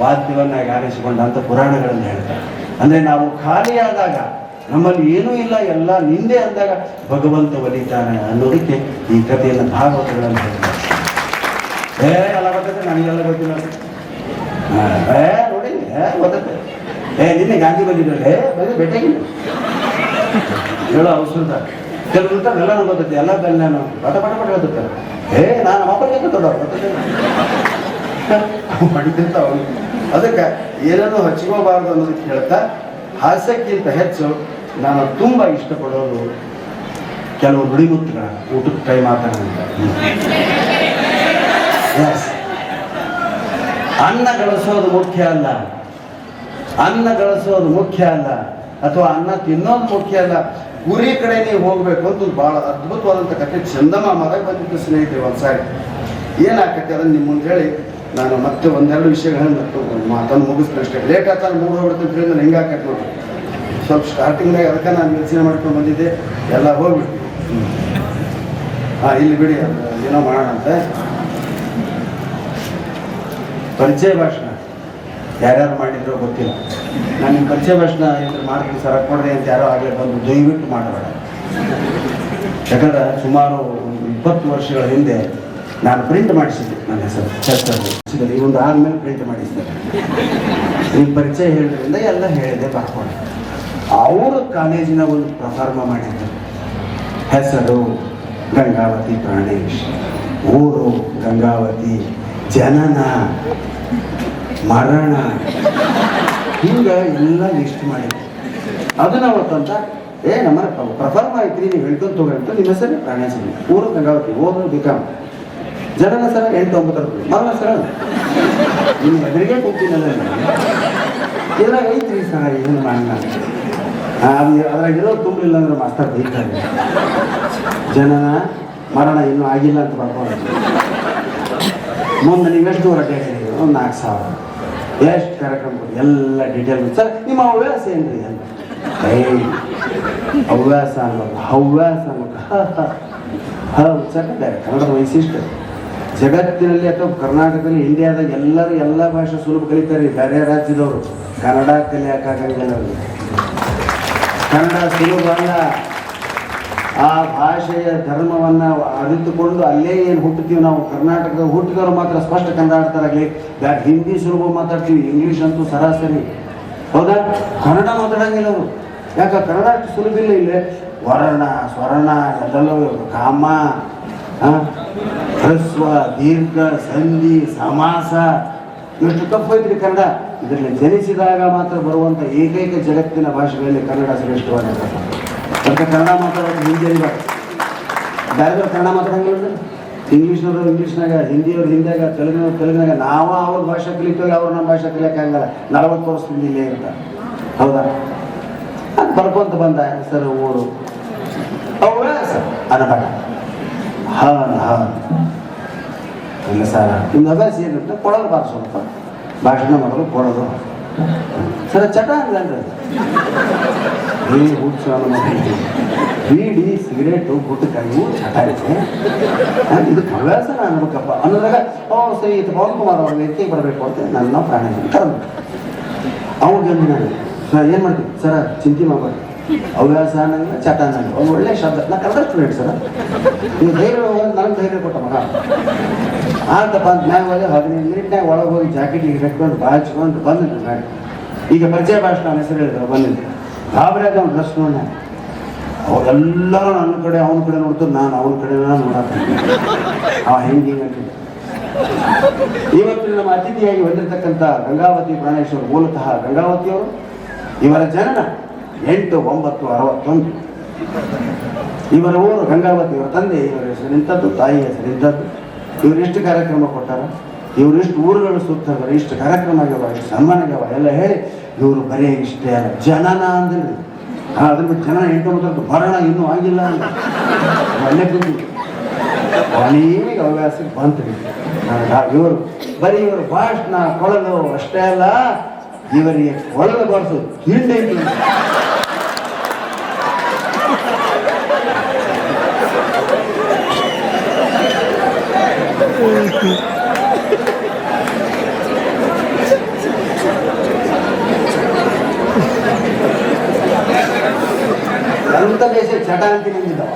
ವಾದ್ಯವನ್ನಾಗಿ ಆರಿಸಿಕೊಂಡ ಅಂತ ಪುರಾಣಗಳಲ್ಲಿ ಹೇಳ್ತಾರೆ ಅಂದರೆ ನಾವು ಖಾಲಿಯಾದಾಗ ನಮ್ಮಲ್ಲಿ ಏನೂ ಇಲ್ಲ ಎಲ್ಲ ನಿಂದೆ ಅಂದಾಗ ಭಗವಂತ ಒಲಿತಾನೆ ಅನ್ನೋದಕ್ಕೆ ಈ ಕಥೆಯನ್ನು ಭಾಗವತಗಳಲ್ಲಿ ಹೇಳ್ತಾರೆ ಎಲ್ಲ ಗೊತ್ತೈತೆ ನನಗೆಲ್ಲ ಗೊತ್ತಿಲ್ಲ ನೋಡಿ ಗೊತ್ತೈತೆ ನಿನ್ನೆ ಗಾಂಧಿ ಬಂದಿದ್ರಲ್ಲ ಬಂದು ಭೇಟಿಯಾಗಿಲ್ಲ ಹೇಳೋ ಅವಸರದ ಕೆಲವು ಎಲ್ಲ ನಂಗೆ ಗೊತ್ತೈತೆ ಎಲ್ಲ ಬೆಲ್ಲ ನಾನು ಪಟ ಹೇಳ್ತಿರ್ತಾರೆ ನಾನು ನಮ್ಮ ಅಪ್ಪನಿಗೆ ದೊಡ್ಡವ್ರು ಮಾಡಿದ್ದಂತ ಅವನು ಅದಕ್ಕೆ ಏನನ್ನೂ ಹಚ್ಕೋಬಾರ್ದು ಅನ್ನೋದಕ್ಕೆ ಹೇಳ್ತಾ ಹಾಸ್ಯಕ್ಕಿಂತ ಹೆಚ್ಚು ನಾನು ತುಂಬ ಇಷ್ಟಪಡೋದು ಕೆಲವು ನುಡಿಮುತ್ತುಗಳ ಊಟಕ್ಕೆ ಕೈ ಮಾತಾಡೋದು ಅನ್ನ ಗಳಿಸೋದು ಮುಖ್ಯ ಅಲ್ಲ ಅಥವಾ ಅನ್ನ ತಿನ್ನೋದು ಮುಖ್ಯ ಅಲ್ಲ ಗುರಿ ಕಡೆ ನೀವು ಹೋಗ್ಬೇಕು ಅಂತ ಬಹಳ ಅದ್ಭುತವಾದಂಥ ಕಥೆ ಚಂದಮಾಮದಾಗ ಬಂದಿದ್ದು ಸ್ನೇಹಿತರೆ ಒಂದ್ಸಾರಿ ಏನಾಗತ್ತೆ ಅದನ್ನು ನಿಮ್ಮ ಮುಂದೆ ಹೇಳಿ ನಾನು ಮತ್ತೆ ಒಂದೆರಡು ವಿಷಯಗಳನ್ನು ಮಾತನ್ನು ಮುಗಿಸ್ತೀನಿ ಅಷ್ಟೇ ಲೇಟ್ ಆಗ್ತಾ ಮೂರು ಹೋಗ್ಬಿಡ್ತು ಅಂತ ಹೇಳಿ ನಾನು ಹೆಂಗೆ ಹಾಕತ್ತೆ ನೋಡ್ರಿ ಸ್ವಲ್ಪ ಸ್ಟಾರ್ಟಿಂಗ್ನಾಗ ಅದಕ್ಕೆ ನಾನು ಯೋಚನೆ ಮಾಡ್ಕೊಂಡು ಬಂದಿದ್ದೆ ಎಲ್ಲ ಹೋಗ್ಬಿಟ್ಟು ಇಲ್ಲಿ ಬಿಡಿ ಏನೋ ಮಾಡೋಣ ಅಂತ ಪರಿಚಯ ಭಾಷಣ ಯಾರ್ಯಾರು ಮಾಡಿದ್ರೋ ಗೊತ್ತಿಲ್ಲ ನಾನು ನಿಮ್ಮ ಪರಿಚಯ ಭಾಷಣ ಏನಾದ್ರು ಮಾಡ್ತೀನಿ ಸರ್ ಕೊಡ್ರಿ ಅಂತ ಯಾರೋ ಆಗಲೇ ಬಂದು ದಯವಿಟ್ಟು ಮಾಡಬೇಡ ಯಾಕಂದ್ರೆ ಸುಮಾರು 20 ವರ್ಷಗಳ ಹಿಂದೆ ನಾನು ಪ್ರಿಂಟ್ ಮಾಡಿಸಿದ್ದೆ ನನ್ನ ಹೆಸರು ಈ ಒಂದು ಆದ್ಮೇಲೆ ಪ್ರಿಂಟ್ ಮಾಡಿಸಿದ್ದೆ ನಿಮ್ಮ ಪರಿಚಯ ಹೇಳಿದ್ರಿಂದ ಎಲ್ಲ ಹೇಳಿದೆ ಬರ್ಕೊಂಡು ಅವರು ಕಾಲೇಜಿನ ಒಂದು ಪ್ರಫಾರ್ಮ ಮಾಡಿದ್ರು ಹೆಸರು ಗಂಗಾವತಿ ಪ್ರಾಣೇಶ್ ಊರು ಗಂಗಾವತಿ ಜನನ ಮರಣ ಹಿಂಗೆ ಎಲ್ಲ ಲಿಸ್ಟ್ ಮಾಡಿದ್ರು ಅದನ್ನ ಅವತ್ತಂತ ನಮ್ಮ ಪ್ರಫಾರ್ಮ ಐತ್ರಿ ನೀವು ಹೇಳ್ಕೊಂಡು ತಗೊಂಡು ನಿಮ್ಮ ಹೆಸರು ಪ್ರಾಣೇಶ್ ಊರು ಗಂಗಾವತಿ ಓದು ಬಿಕಾಮ್ ಜನನ ಸರ 8-9 ಮರಣ ಸರ ನಿಮ್ಮ ಎದುರಿಗೆ ಕೂತಿನಲ್ಲ ಇದ್ರಾಗ ಐತ್ರಿ ಸರ್ ಏನು ಮಾಡೋಣ ಅದ್ರಾಗ ಇರೋದು ತುಂಬಲಿಲ್ಲ ಅಂದ್ರೆ ಮಾಸ್ತರ್ ಬೈತಾರೆ ಜನನ ಮರಣ ಇನ್ನೂ ಆಗಿಲ್ಲ ಅಂತ ಬರ್ಬೋದು ಮುಂದೆ ನೀವೆಷ್ಟು ಅಡ್ಡಾಡಿರಿ ಒಂದು 4,000 ಎಷ್ಟು ಕಾರ್ಯಕ್ರಮ ಎಲ್ಲ ಡೀಟೇಲ್ ಸರ್ ನಿಮ್ಮ ಹವ್ಯಾಸ ಏನ್ರಿ ಅಂತ ಹವ್ಯಾಸ ಅನ್ನೋದು ಸರ್ ಕನ್ನಡದ ವೈಶಿಷ್ಟ್ಯ ಜಗತ್ತಿನಲ್ಲಿ ಅಥವಾ ಕರ್ನಾಟಕದಲ್ಲಿ ಇಂಡಿಯಾದಾಗ ಎಲ್ಲರೂ ಎಲ್ಲ ಭಾಷೆ ಸುಲಭ ಕಲಿತಾರೆ ಬೇರೆ ರಾಜ್ಯದವರು ಕನ್ನಡ ಕಲಿಯೋಕ್ಕಾಗಂಗಿಲ್ಲ ಕನ್ನಡ ಸುಲಭ ಅಲ್ಲ ಆ ಭಾಷೆಯ ಧರ್ಮವನ್ನು ಅರಿತುಕೊಂಡು ಅಲ್ಲೇ ಏನು ಹುಟ್ಟುತ್ತೀವಿ ನಾವು ಕರ್ನಾಟಕದ ಹುಟ್ಟಿದವರು ಮಾತ್ರ ಸ್ಪಷ್ಟ ಕನ್ನಡ ಆಡ್ತಾರಾಗಲಿ ಬ್ಯಾಕ್ ಹಿಂದಿ ಸುಲಭ ಮಾತಾಡ್ತೀವಿ ಇಂಗ್ಲೀಷ್ ಅಂತೂ ಸರಾಸರಿ ಹೌದಾ ಕನ್ನಡ ಮಾತಾಡಂಗಿಲ್ಲ ಅವರು ಯಾಕೆ ಕನ್ನಡ ಅಷ್ಟು ಸುಲಭ ಇಲ್ಲ ಇಲ್ಲೇ ವರ್ಣ ಸ್ವರ್ಣ ಎಲ್ಲೆಲ್ಲವೂ ಕಾಮ ಹ್ರಸ್ವ ದೀರ್ಘ ಸಂಧಿ ಸಮಾಸ ಎಷ್ಟು ತಪ್ಪು ಐತ್ರಿ ಕನ್ನಡ. ಇದರಲ್ಲಿ ಜನಿಸಿದಾಗ ಮಾತ್ರ ಬರುವಂಥ ಏಕೈಕ ಜಗತ್ತಿನ ಭಾಷೆಗಳಲ್ಲಿ ಕನ್ನಡ ಶ್ರೇಷ್ಠವಾಗಿರ್ತದೆ. ಅದಕ್ಕೆ ಕನ್ನಡ ಮಾತಾಡೋದು ಹಿಂದಿಯಲ್ಲಿ ಬೇರೆ ಕನ್ನಡ ಮಾತಾಡಂಗಿಲ್ಲ. ಇಂಗ್ಲೀಷ್ನವರು ಇಂಗ್ಲೀಷ್ನಾಗ, ಹಿಂದಿಯವ್ರು ಹಿಂದಿಯಾಗ, ತೆಲುಗಿನವ್ರು ತೆಲುಗಿನಾಗ. ನಾವು ಅವ್ರ ಭಾಷೆ ಕಲಿತೀವಿ, ಅವ್ರು ನಮ್ಮ ಭಾಷೆ ಕಲಿಯೋಕ್ಕಾಗಲ್ಲ. 40 ವರ್ಷದಿಂದ ಇಲ್ಲೇ ಇರ್ತಾರೆ. ಹೌದಾ? ಅದು ಬರ್ಕೊಂತ ಬಂದ ಸರ್ ಊರು ಅವಳ ಸರ್ ಅನ್ನಬೇಡ ಹಾನ್ ಇಲ್ಲ ಸರ್ ನಿಮ್ದು ಅಭ್ಯಾಸ ಏನಿರುತ್ತೆ ಕೊಡೋದು ಬಾರ ಸ್ವಲ್ಪ ಭಾಷಣ ಮಾಡೋದು ಕೊಡೋದು ಸರ್ ಚಟ ಅಂದ್ರೆ ಬೀಡಿ ಸಿಗರೇಟು ಗುಟ್ಟಕಾಯಿ ಚಟ ಐತೆ ಇದಕ್ಕೆ ಹವ್ಯಾಸ ಅನ್ಬೇಕಪ್ಪ ಅನ್ನೋದಾಗ ಸರಿ ಇದು ಪವನ್ ಕುಮಾರ್ ಅವ್ರ ಎತ್ತಿಗೆ ಬರಬೇಕು ಅಂತ ನನ್ನ ಪ್ರಾಣ ಕರೆದ್ಬಿಟ್ಟು ಅವಾಗ ನಾನು ಸರ್ ಏನು ಮಾಡ್ತೀವಿ ಸರ ಚಿಂತೆ ಮಾಡಬೇಡಿ ಹವ್ಯಾಸ ಅನ್ನಂಗಿಲ್ಲ ಚಟ ಅನ್ನಂಗಿಲ್ಲ ಒಂದು ಒಳ್ಳೆ ಶಬ್ದ. ನಾ ಕನ್ನಡ ಸ್ಟೂಡೆಂಟ್ ಸರ್, ನೀವು ಧೈರ್ಯ ನನಗೆ ಧೈರ್ಯ ಕೊಟ್ಟ ಮಗ ಆತಪ್ಪ ಅಂತ ಮ್ಯಾಗ ಹೋಗಿ 15 ಮಿನಿಟ್ನಾಗ ಒಳಗೆ ಹೋಗಿ ಜಾಕೆಟಿಗೆ ಕಟ್ಕೊಂಡು ಬಾಚ್ಕೊಂಡು ಬಂದಿದ್ದು ಮ್ಯಾಗ. ಈಗ ಪರಿಚಯ ಭಾಷಣ ಹೆಸರು ಹೇಳಿದ್ರು ಬಂದಿದ್ದು ಗಾಬರಿಯಾಗ ಅವ್ನು ಡ್ರೆಸ್ ನೋಡ ಅವರೆಲ್ಲರೂ ನನ್ನ ಕಡೆ ಅವನ ಕಡೆ ನೋಡ್ತಾರೆ, ನಾನು ಅವನ ಕಡೆ ನೋಡಕ್ಕೆ ಅವ ಹೆಂಗೆ ಅಂತಿದ್ದೆ. ಇವತ್ತು ನಮ್ಮ ಅತಿಥಿಯಾಗಿ ಬಂದಿರತಕ್ಕಂಥ ಗಂಗಾವತಿ ಪ್ರಾಣೇಶ್ವರ ಮೂಲತಃ ಗಂಗಾವತಿಯವರು. ಇವರ ಜನನ 8/9/61. ಇವರ ಊರು ಗಂಗಾವತಿ. ಇವರ ತಂದೆ ಇವರ ಹೆಸರಿಂಥದ್ದು, ತಾಯಿ ಹೆಸರಿಂಥದ್ದು. ಇವರು ಎಷ್ಟು ಕಾರ್ಯಕ್ರಮ ಕೊಟ್ಟಾರ, ಇವರು ಎಷ್ಟು ಊರುಗಳು ಸುತ್ತಾರ, ಇಷ್ಟು ಕಾರ್ಯಕ್ರಮ ಆಗ್ಯಾವ, ಇಷ್ಟು ಸನ್ಮಾನ ಆಗ್ಯಾವ ಎಲ್ಲ ಹೇಳಿ ಇವರು ಬರೀ ಇಷ್ಟೇ ಅಲ್ಲ ಜನನ ಅಂದ್ರೆ ಅದ್ರ ಬಿಟ್ಟು ಜನ 8/9 ಮರಣ ಇನ್ನೂ ಆಗಿಲ್ಲ ಅಂದ್ರೆ ಒಳ್ಳೆ ಬಂದಿತ್ತು ಅನೇಕ ಹವ್ಯಾಸಕ್ಕೆ ಬಂತು. ಇವರು ಬರೀ ಇವರು ಭಾಷಣ ಕೊಳಲು ಅಷ್ಟೇ ಅಲ್ಲ, ಇವರಿಗೆ ಕೊಳಲು ಬರ್ಸೋದು ಹಿಂದೆ ಎಂತ ದೇಶ ಚಟ ಅಂತ ನಿಂತಿದ್ದಾವ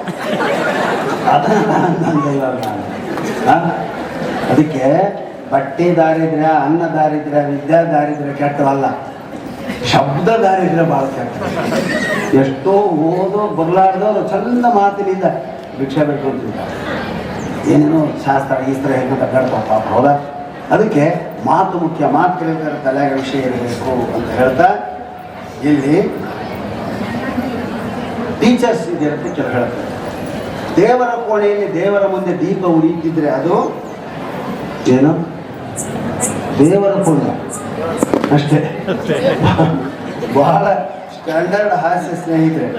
ಅದಕ್ಕೆ ಬಟ್ಟೆ ದಾರಿದ್ರ್ಯ, ಅನ್ನ ದಾರಿದ್ರ್ಯ, ವಿದ್ಯಾ ದಾರಿದ್ರ್ಯ ಕೆಟ್ಟವಲ್ಲ, ಶಬ್ದ ದಾರಿದ್ರ್ಯ ಭಾಳ ಕೆಟ್ಟ. ಎಷ್ಟೋ ಓದೋ ಬರ್ಲಾರ್ದವ್ರು ಚಂದ ಮಾತಿನಿಂದ ಭಿಕ್ಷೆ ಬೇಡ್ಕೊಳ್ತಿದ್ದಾರೆ, ಏನೇನೋ ಶಾಸ್ತ್ರ ಗೀಸ್ತ್ರ ಹೇಳ್ಕೊಂಡು ಅಡ್ಡಾಡ್ತಾವ ಪಾಪ. ಹೌದಾ? ಅದಕ್ಕೆ ಮಾತು ಮುಖ್ಯ, ಮಾತು ಕೇಳಿದ್ರೆ ತಲೆಯಾಗ ವಿಷಯ ಇರಬೇಕು ಅಂತ ಹೇಳ್ತಾ ಇಲ್ಲಿ ಟೀಚರ್ಸ್ ಇದೆ ಅಂತ ಕೆಲವು ಹೇಳ್ತಾರೆ. ದೇವರ ಕೋಣೆಯಲ್ಲಿ ದೇವರ ಮುಂದೆ ದೀಪ ಉರಿಯುತ್ತಿದ್ರೆ ಅದು ಏನು ದೇವರ ಪುಣ್ಯ ಅಷ್ಟೇ. ಬಹಳ ಸ್ಟ್ಯಾಂಡರ್ಡ್ ಹಾಸ್ಯ ಸ್ನೇಹಿತರೆ.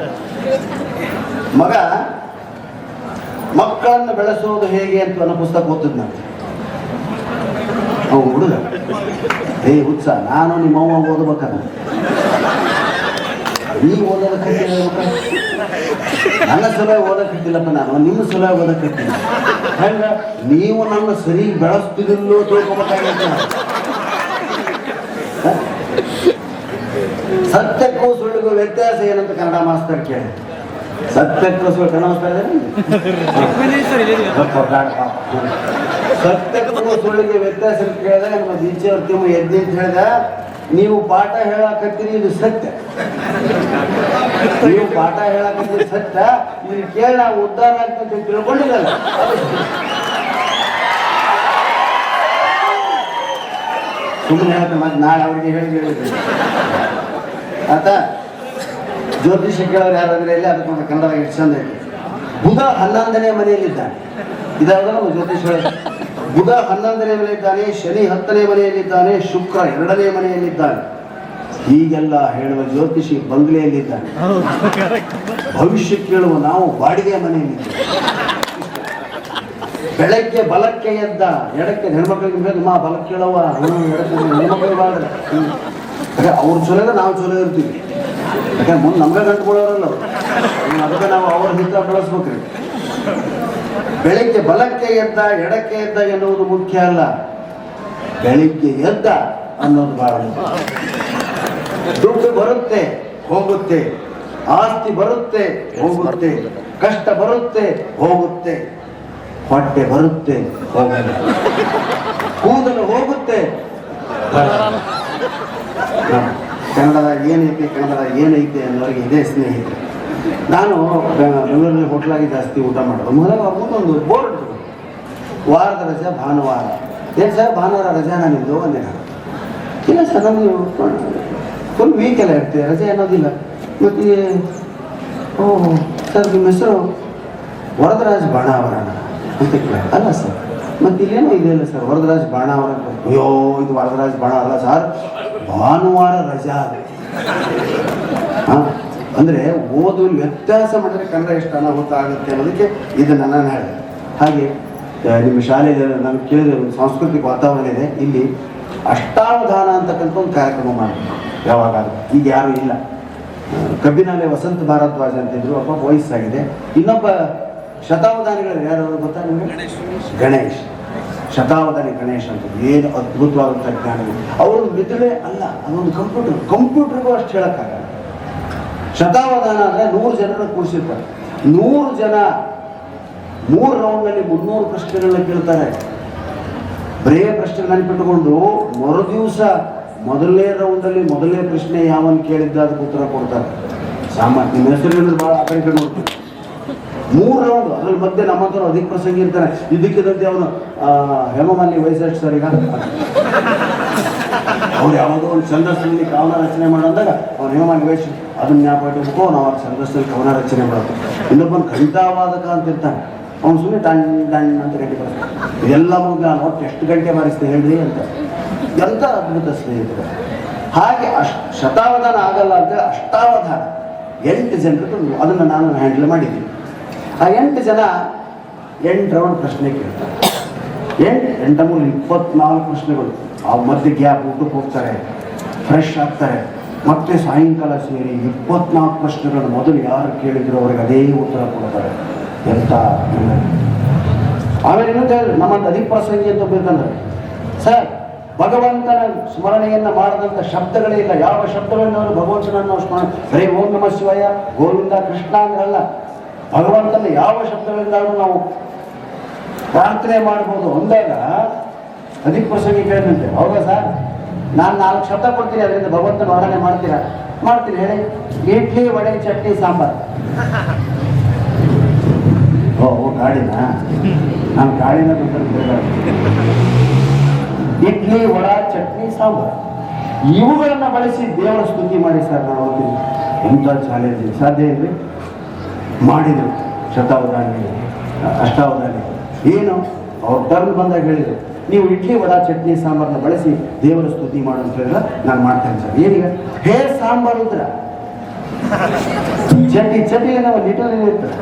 ಮಕ್ಕಳನ್ನು ಬೆಳೆಸುವುದು ಹೇಗೆ ಅಂತ ಅನ್ನೋ ಪುಸ್ತಕ ಓದಿದ್ ನಾನು. ಅವು ಹುಡುಗ ಉತ್ಸಾಹ ನಾನು ನಿಮ್ಮವ್ವ ಓದಬೇಕಲ್ಲ, ನೀವು ಓದೋದಕ್ಕೆ ನನ್ನ ಸಲುವಾಗಿ ಓದಕ್ಕಿದ್ದಿಲ್ಲಪ್ಪ, ನಾನು ನಿಮ್ಮ ಸಲುವಾಗಿ ಓದಕ್ಕಿದ್ದೀನಿ. ಹಂಗ ನೀವು ನನ್ನ ಸರಿ ಬೆಳೆಸ್ತಿದಿಲ್ಲೋ ತಿಳ್ಕೊಬೇಕಾಗಿತ್ತು. ಸತ್ಯಕ್ಕೂ ಸುಳ್ಳಿಗೂ ವ್ಯತ್ಯಾಸ ಏನಂತ ಕನ್ನಡ ಮಾಸ್ತರ್ ಕೇಳಿ. ಸತ್ಯಕ್ಕೂ ಸುಳ್ಳು ಕನ್ನಡ ಮಾಸ್ತರ್ ಸತ್ಯಕ್ಕೂ ಸುಳ್ಳಿಗೆ ವ್ಯತ್ಯಾಸ ಕೇಳಿದಾಗ ನಮ್ಮ ದೀಚೆಯವ್ರ ತಿಮ್ಮ ಎದ್ದಿ ಅಂತ ಹೇಳಿದ, ನೀವು ಪಾಠ ಹೇಳಕತ್ತೀರಿ ಇದು ಸತ್ಯ, ನೀವು ಪಾಠ ಹೇಳಕತ್ತೀರಿ ಸತ್ಯ, ಇಲ್ಲಿ ಕೇಳಿ ನಾವು ಉದ್ಧಾರ ಆಗ್ತಂತ ತಿಳ್ಕೊಂಡಿರಲ್ಲ. ಸುಮ್ಮನೆ ಹೇಳ್ತಾರೆ ಮತ್ತೆ ನಾಳೆ ಅವ್ರಿಗೆ ಹೇಳಿದ್ರಿ ಆತ. ಜ್ಯೋತಿಷ ಕೇಳೋರು ಯಾರಾದ್ರೆ ಇಲ್ಲಿ ಅದಕ್ಕೆ ಕನ್ನಡದಾಗ ಎಷ್ಟು ಚಂದ ಐತಿ. ಬುಧ 11ನೇ ಮನೆಯಲ್ಲಿದ್ದಾನೆ. ಇದಾದ ನಮ್ಮ ಜ್ಯೋತಿಷ ಬುಧ 11ನೇ ಮನೆಯಲ್ಲಿದ್ದಾನೆ, ಶನಿ 10ನೇ ಮನೆಯಲ್ಲಿದ್ದಾನೆ, ಶುಕ್ರ 2ನೇ ಮನೆಯಲ್ಲಿದ್ದಾನೆ. ಹೀಗೆಲ್ಲ ಹೇಳುವ ಜ್ಯೋತಿಷಿ ಬಂಗ್ಲೆಯಲ್ಲಿದ್ದಾನೆ. ಭವಿಷ್ಯ ಕೇಳುವ ನಾವು ಬಾಡಿಗೆ ಮನೆಯಲ್ಲಿದ್ದೇವೆ. ಬೆಳಗ್ಗೆ ಬಲಕ್ಕೆ ಎದ್ದ, ಎಡಕ್ಕೆ ಹೆಣ್ಮಕ್ಳಿಗೆ ಬೇಕು ಮಾ ಬಲಕ್ಕೆ ಕೇಳುವ, ಎಡಕ್ಕೆ ಹೆಣ್ಮಕ್ಳಿಗೆ ಬಾಡ್ರೆ ಅವ್ರು ಚಲೋ ನಾವು ಚಲೋ ಇರ್ತೀವಿ. ಯಾಕಂದ್ರೆ ಮುಂದೆ ನಮ್ಗೆ ಗಂಟುಕೊಳ್ಳೋರಲ್ಲ ಅವರು, ಅದಕ್ಕೆ ನಾವು ಅವ್ರ ಹಿತ ಬೆಳೆಸ್ಬೇಕ್ರಿ. ಬೆಳಿಗ್ಗೆ ಬಲಕ್ಕೆ ಎದ್ದ, ಎಡಕ್ಕೆ ಎದ್ದ ಎನ್ನುವುದು ಮುಖ್ಯ ಅಲ್ಲ, ಬೆಳಿಗ್ಗೆ ಎದ್ದ ಅನ್ನೋದು ಬಹಳ. ದುಡ್ಡು ಬರುತ್ತೆ ಹೋಗುತ್ತೆ, ಆಸ್ತಿ ಬರುತ್ತೆ ಹೋಗುತ್ತೆ, ಕಷ್ಟ ಬರುತ್ತೆ ಹೋಗುತ್ತೆ, ಹೊಟ್ಟೆ ಬರುತ್ತೆ ಹೋಗುತ್ತೆ, ಕೂದಲು ಹೋಗುತ್ತೆ. ಕನ್ನಡದಾಗ ಏನೈತೆ ಕನ್ನಡದಾಗ ಏನೈತೆ ಅನ್ನೋರಿಗೆ ಇದೇ ಸ್ನೇಹಿತರೆ. ನಾನು ಬೆಂಗಳೂರಲ್ಲಿ ಹೋಟ್ಲಾಗಿ ಜಾಸ್ತಿ ಊಟ ಮಾಡೋದು. ಮೊದಲ ಒಂದು ಬೋರ್ಡ್, ವಾರದ ರಜೆ ಭಾನುವಾರ, ಏನು ಸರ್ ಭಾನುವಾರ ರಜಾನ ನಿಂದು ಒಂದಿನ? ಇಲ್ಲ ಸರ್ ನಮಗೆ ಫುಲ್ ವೀಕೆಲ್ಲ ಇರ್ತೀವಿ, ರಜೆ ಅನ್ನೋದಿಲ್ಲ. ಮತ್ತು ಓಹ್ ಸರ್ ನಿಮ್ಮ ಹೆಸರು ವರದರಾಜ್ ಬಾಣಾವರಣ ಅಂತ ಕೇಳ. ಅಲ್ಲ ಸರ್ ಮತ್ತು ಇಲ್ಲೇನೋ ಇದೆಯಲ್ಲ ಸರ್ ವರದರಾಜ್ ಬಾಣಾವರ. ಅಯ್ಯೋ ಇದು ವರದರಾಜ್ ಬಾಣ ಅಲ್ಲ ಸರ್, ಭಾನುವಾರ ರಜಾ ಅದು. ಹಾಂ ಅಂದರೆ ಓದುವಲ್ಲಿ ವ್ಯತ್ಯಾಸ ಮಾಡಿದ್ರೆ ಕನ್ನಡ ಎಷ್ಟು ಅನಾಹುತ ಆಗುತ್ತೆ ಅನ್ನೋದಕ್ಕೆ ಇದನ್ನು ನಾನು ಹೇಳಿದೆ. ಹಾಗೆ ನಿಮ್ಮ ಶಾಲೆಯಲ್ಲಿ ನಾನು ಕೇಳಿದ ಒಂದು ಸಾಂಸ್ಕೃತಿಕ ವಾತಾವರಣ ಇದೆ. ಇಲ್ಲಿ ಅಷ್ಟಾವಧಾನ ಅಂತಕ್ಕಂಥ ಒಂದು ಕಾರ್ಯಕ್ರಮ ಮಾಡಿದ್ರು ಯಾವಾಗ, ಈಗ ಯಾರೂ ಇಲ್ಲ. ಕಬ್ಬಿನಾಲೆ ವಸಂತ ಭಾರದ್ವಾಜ ಅಂತಿದ್ರು, ಒಬ್ಬ ವಯಸ್ಸಾಗಿದೆ. ಇನ್ನೊಬ್ಬ ಶತಾವಧಾನಿಗಳು ಯಾರು ಗೊತ್ತಾ ನಿಮಗೆ? ಗಣೇಶ್. ಶತಾವಧಾನಿ ಗಣೇಶ್ ಅಂತ ಏನು ಅದ್ಭುತವಾದಂಥ ಜ್ಞಾನಗಳು. ಅವರು ಮಿದುಳೇ ಅಲ್ಲ, ಅದೊಂದು ಕಂಪ್ಯೂಟರ್ಗೂ ಅಷ್ಟು ಹೇಳೋಕ್ಕಾಗಲ್ಲ. ಶತಾವಧಾನ ಅಂದರೆ 100 ಜನರನ್ನ ಕೂರಿಸಿರ್ತಾರೆ. 100 ಜನ 3 ರೌಂಡ್ನಲ್ಲಿ 300 ಪ್ರಶ್ನೆಗಳನ್ನ ಕೇಳ್ತಾರೆ. ಬರೇ ಪ್ರಶ್ನೆಗಳನ್ನ ನೆನಪಿಟ್ಟುಕೊಂಡು ಮರುದಿವಸ ಮೊದಲನೇ ರೌಂಡಲ್ಲಿ ಮೊದಲನೇ ಪ್ರಶ್ನೆ ಯಾವನ್ ಕೇಳಿದ್ದ ಅದಕ್ಕೆ ಉತ್ತರ ಕೊಡ್ತಾರೆ. ಸಾಮಾನ್ಯ ನಿಮ್ಮ ಹೆಸರು ಭಾಳ ಆ ಕಡೆ ನೋಡ್ತೀವಿ. 3 ರೌಂಡ್, ಅದ್ರಲ್ಲಿ ಮಧ್ಯೆ ನಮ್ಮಂತವ್ರು ಅಧಿಕ ಪ್ರಸಂಗಿ ಇರ್ತಾನೆ. ಇದಕ್ಕಿದಂತೆ ಅವನು ಹೇಮಮಾಲಿನಿ ವಯಸ್ಸು ಸರ್ ಈಗ ಅವ್ರು ಯಾವುದೋ ಒಂದು ಛಂದಸ್ಸಲ್ಲಿ ಕವನ ರಚನೆ ಮಾಡೋದಾಗ ಅವ್ನು ಹೇಮಮಾಲಿನಿ ವಯಸ್ಸು ಅದನ್ನ ಜ್ಞಾಪ ಇಟ್ಬಿಟ್ಟು ನಾವು ಆ ಛಂದಸ್ಸಲ್ಲಿ ಕವನ ರಚನೆ ಮಾಡೋದು. ಇನ್ನೊಬ್ಬನ ಘಂಟಾವಾದಕ ಅಂತ ಇರ್ತಾನೆ, ಅವ್ನು ಸುಮ್ಮನೆ ಡಣ್ ಅಂತ ಗಂಟೆ ಬರ್ತಾನೆ. ಇದೆಲ್ಲ ಮುಗಿದ ನಾನು ಒಟ್ಟು ಎಷ್ಟು ಗಂಟೆ ಬಾರಿಸ್ತೆ ಹೇಳ್ರಿ ಅಂತ. ಎಂಥ ಅದ್ಭುತ ಸ್ನೇಹಿತರು. ಹಾಗೆ ಶತಾವಧಾನ ಆಗಲ್ಲ ಅಂತ ಅಷ್ಟಾವಧಾನ 8 ಜನರದ್ದು ಅದನ್ನು ನಾನು ಹ್ಯಾಂಡಲ್ ಮಾಡಿದ್ದೀನಿ. ಆ 8 ಜನ 8 ರೌಂಡ್ ಪ್ರಶ್ನೆ ಕೇಳ್ತಾರೆ. 8 3 24 ಪ್ರಶ್ನೆಗಳು. ಆ ಮಧ್ಯೆ ಗ್ಯಾಪ್ ಊಟಕ್ಕೆ ಹೋಗ್ತಾರೆ, ಫ್ರೆಶ್ ಆಗ್ತಾರೆ, ಮತ್ತೆ ಸಾಯಂಕಾಲ ಸೇರಿ 24 ಪ್ರಶ್ನೆಗಳನ್ನು ಮೊದಲು ಯಾರು ಕೇಳಿದ್ರು ಅವ್ರಿಗೆ ಅದೇ ಉತ್ತರ ಕೊಡ್ತಾರೆ. ಎಂಥ ಆಮೇಲೆ ಇನ್ನೊಂದು ಹೇಳಿದ್ರು, ನಮ್ಮಂತ ಅಧಿಪ್ರಸಂಗಿ ಅಂತ ಬೇಕಂದ್ರೆ ಸರ್ ಭಗವಂತನ ಸ್ಮರಣೆಯನ್ನು ಮಾಡದಂಥ ಶಬ್ದಗಳೇ ಇಲ್ಲ. ಯಾವ ಶಬ್ದಗಳನ್ನು ಅವರು ಭಗವಂತನನ್ನು ನಾವು ಸ್ಮರಣೆ ಬರೀ ಓಂ ನಮ ಶಿವಾಯ ಗೋವಿಂದ ಕೃಷ್ಣ ಅಂದ್ರಲ್ಲ, ಭಗವಂತನ ಯಾವ ಶಬ್ದಗಳಿಂದಾದ್ರೂ ನಾವು ಪ್ರಾರ್ಥನೆ ಮಾಡ್ಬೋದು ಅಂದಾಗ ಅಧಿಪ್ರಸಂಗಿ ಕೇಳಿದಂತೆ, ಹೌದಾ ಸರ್ ನಾನು 4 ಶಬ್ದ ಕೊಡ್ತೀನಿ, ಅದರಿಂದ ಭಗವಂತನ ವರ್ಣನೆ ಮಾಡ್ತೀರಾ? ಮಾಡ್ತೀನಿ ಹೇಳಿ. ಇಡ್ಲಿ ವಡೆ ಚಟ್ನಿ ಸಾಂಬಾರ್. ಓ ಗಾಡಿನ ನಾನು ಗಾಡಿನ ಇಡ್ಲಿ ವಡ ಚಟ್ನಿ ಸಾಂಬಾರ್ ಇವುಗಳನ್ನ ಬಳಸಿ ದೇವರ ಸ್ತುತಿ ಮಾಡಿ ಸರ್ ನಾವು ಹೋಗ್ತೀವಿ. ಎಂಥ ಚಾಲೆಂಜ್ ಸಾಧ್ಯ ಇದ್ರಿ ಮಾಡಿದರು. ಶತಾವಧಾನಿ ಅಷ್ಟಾವಧಾನಿ ಏನು ಅವ್ರ ಟರ್ನ್ ಬಂದಾಗ ಹೇಳಿದ್ರು, ನೀವು ಇಡ್ಲಿ ವಡ ಚಟ್ನಿ ಸಾಂಬಾರನ್ನ ಬಳಸಿ ದೇವರ ಸ್ತುತಿ ಮಾಡು ಅಂತ ಹೇಳಿದ್ರೆ ನಾನು ಮಾಡ್ತೇನೆ ಸರ್. ಏನೀಗ ಹೇ ಸಾಂಬಾರು ಇದ್ರ ಚಟ್ನಿ ನಾವು ಲಿಟರ್ ಇರ್ತದೆ.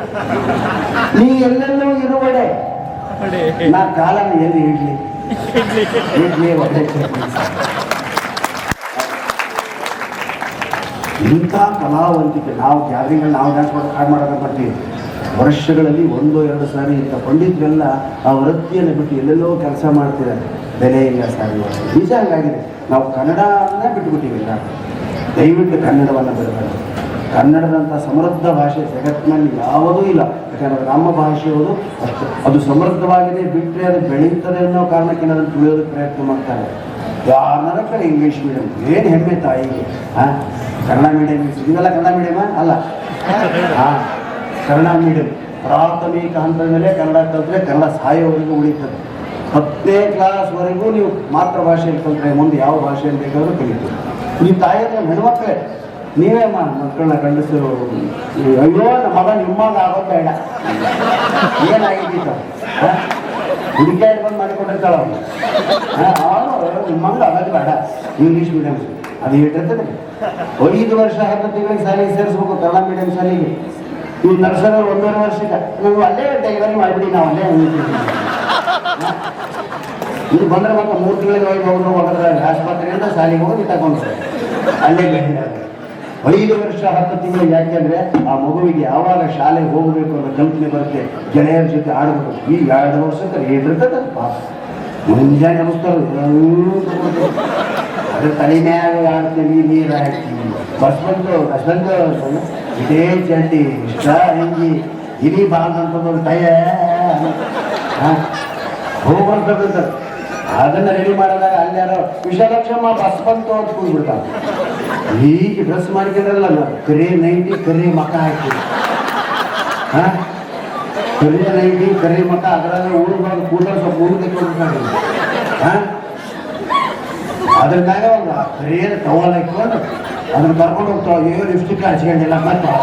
ನೀ ಎಲ್ಲೆಲ್ಲೂ ಇರುವಡೆ ನಾ ಕಾಲನ ಎಲ್ಲಿ ಇಡ್ಲಿ ವಡೆ ಚಟ್ನಿ. ಇಂಥ ಕಲಾವಂತಿಕೆ ನಾವು ಗ್ಯಾದರಿಂಗಲ್ಲಿ ನಾವು ಡ್ಯಾನ್ಸ್ ಮಾಡೋದು ಹಾಡು ಮಾಡೋಕೆ ಬರ್ತೀವಿ. ವರ್ಷಗಳಲ್ಲಿ 1-2 ಸಾರಿ ಇಂಥ ಪಂಡಿತರೆಲ್ಲ ಆ ವೃತ್ತಿಯನ್ನು ಬಿಟ್ಟು ಎಲ್ಲೆಲ್ಲೋ ಕೆಲಸ ಮಾಡ್ತಿದ್ದಾರೆ. ಬೆಲೆ ಇಲ್ಲ ಸಾರಿ ನಿಜ ಹಂಗಾಗಿದೆ. ನಾವು ಕನ್ನಡವನ್ನೇ ಬಿಟ್ಟುಬಿಟ್ಟಿವಿಲ್ಲ. ದಯವಿಟ್ಟು ಕನ್ನಡವನ್ನು ಬಿಡಬೇಕು. ಕನ್ನಡದಂಥ ಸಮೃದ್ಧ ಭಾಷೆ ಜಗತ್ತಿನಲ್ಲಿ ಯಾವುದೂ ಇಲ್ಲ. ಯಾಕಂದರೆ ನಮ್ಮ ಭಾಷೆಯವರು ಅಷ್ಟು ಅದು ಸಮೃದ್ಧವಾಗಿದೆ, ಬಿಟ್ಟರೆ ಅದು ಬೆಳೀತದೆ ಅನ್ನೋ ಕಾರಣಕ್ಕೆ ಅದನ್ನು ತುಳಿಯೋದಕ್ಕೆ ಪ್ರಯತ್ನ ಮಾಡ್ತಾರೆ. ಯಾರನ್ನಾರ ಕಡೆ ಇಂಗ್ಲೀಷ್ ಮೀಡಿಯಂ ಏನು ಹೆಮ್ಮೆ ತಾಯಿಗೆ. ಕನ್ನಡ ಮೀಡಿಯಂ ಇದೆಲ್ಲ ಕನ್ನಡ ಮೀಡಿಯಮ ಅಲ್ಲ. ಕನ್ನಡ ಮೀಡಿಯಂ ಪ್ರಾಥಮಿಕ ಹಂತದ ಮೇಲೆ ಕನ್ನಡ ಕಲಿತ್ರೆ ಕನ್ನಡ ಸಾಯೋವರೆಗೂ ಉಳಿತದೆ. 10ನೇ ಕ್ಲಾಸ್ವರೆಗೂ ನೀವು ಮಾತೃಭಾಷೆಯಲ್ಲಿ ಕಲಿತ್ರೆ ಮುಂದೆ ಯಾವ ಭಾಷೆಯಲ್ಲಿ ಬೇಕಾದರೂ ಕಲಿತೀವಿ. ನೀವು ತಾಯಿಯ ಹೆಣ್ಮಕ್ಳೇ ನೀವೇ ಮಕ್ಕಳನ್ನ ಗಂಡಸರು ಅಯ್ಯೋ ನಮ್ಮ ಮಗ ನಿಮ್ಮಾಗ ಆಗೋದು ಬೇಡ ಏನಾಗಿದ್ದೀತ ಹುಡುಗಿಯಾಗಿ ಬಂದು ಮಾಡಿಕೊಂಡಿರ್ತಾಳ ಅವನು ನಿಮ್ಮಂಗ ಆಗೋದು ಬೇಡ. ಇಂಗ್ಲೀಷ್ ಮೀಡಿಯಂ ಅದು ಹೇಳಿರ್ತದೆ. 5 ವರ್ಷ 10 ತಿಂಗಳಿಗೆ ಶಾಲೆಗೆ ಸೇರಿಸ್ಬೇಕು ಕನ್ನಡ ಮೀಡಿಯಂ ಶಾಲೆಗೆ. ಈ ನರ್ಸರಿ 1.5 ವರ್ಷಕ್ಕೆ ನಾವು ಅಲ್ಲೇ ಡೆಲಿವರಿ ಮಾಡಿಬಿಡಿ, ನಾವು ಅಲ್ಲೇ ಇದು ಬಂದರೆ ಮತ್ತೆ 3 ತಿಂಗಳಿಗೆ ಹೋಗಿ ಹೋದ್ರೆ ಆಸ್ಪತ್ರೆಯಿಂದ ಶಾಲೆಗೆ ಹೋಗಿ ತಗೊಂಡ್ರೆ ಅಲ್ಲೇ ಗಂಡ 5 ವರ್ಷ 10 ತಿಂಗಳು. ಯಾಕೆಂದ್ರೆ ಆ ಮಗುವಿಗೆ ಯಾವಾಗ ಶಾಲೆಗೆ ಹೋಗಬೇಕು ಅನ್ನೋ ಕಲ್ಪನೆ ಬರುತ್ತೆ, ಗೆಳೆಯರ ಜೊತೆ ಆಡ್ಬೇಕು. ಈ 2 ವರ್ಷಕ್ಕೆ ಏಟಿರ್ತದೆ ಪಾಪ. ಮುಂಜಾನೆ ನಮಸ್ಕಾರ ಅದ್ರ ತಲೆ ಮ್ಯಾಗ ಆಡ್ತೀವಿ, ನೀರು ಹಾಕ್ತೀವಿ. ಬಸ್ ಬಂದು ಇದೇ ಚಡ್ಡಿ ಇಷ್ಟ ಹಿಂಗಿ ಇಡೀ ಬಾಂಧಂತಂದ್ರೆ ಟಯ ಹೋಗ್ಬರ್ತದೆ. ಅದನ್ನ ರೆಡಿ ಮಾಡಿದಾಗ ಅಲ್ಲಿ ಯಾರೋ ವಿಷಲಕ್ಷಮ್ಮ ಬಸ್ ಬಂತು ಅಂತ ಕೂಡ್ಬಿಡ್ತಾನೆ. ಈಗ ಡ್ರೆಸ್ ಮಾಡ್ಕೊಂಡ್ರಲ್ಲ ಕರಿ ನೈಟಿ ಕರಿ ಮಕ್ಕ ಹಾಕ್ತೀವಿ. ಕರಿ ನೈಟಿ ಕರಿ ಮಕ್ಕ ಅದರಲ್ಲಿ ಊರು ಬಂದು ಕೂಡಲೇ ಸ್ವಲ್ಪ ಊರು ತೆಗೆದುಕೊಂಡು ಅದ್ರ ಮ್ಯಾಗ ಒಂದು ಕರಿಯರ್ ಟವಲ್ ಹಾಕೊಂಡು ಅದನ್ನ ಕರ್ಕೊಂಡು ಹೋಗ್ತಾವ ಏನು ಲಿಪ್ಸ್ಟಿಕ್ ಹಚ್ಕೊಂಡಿಲ್ಲ ಮತ್ತೆ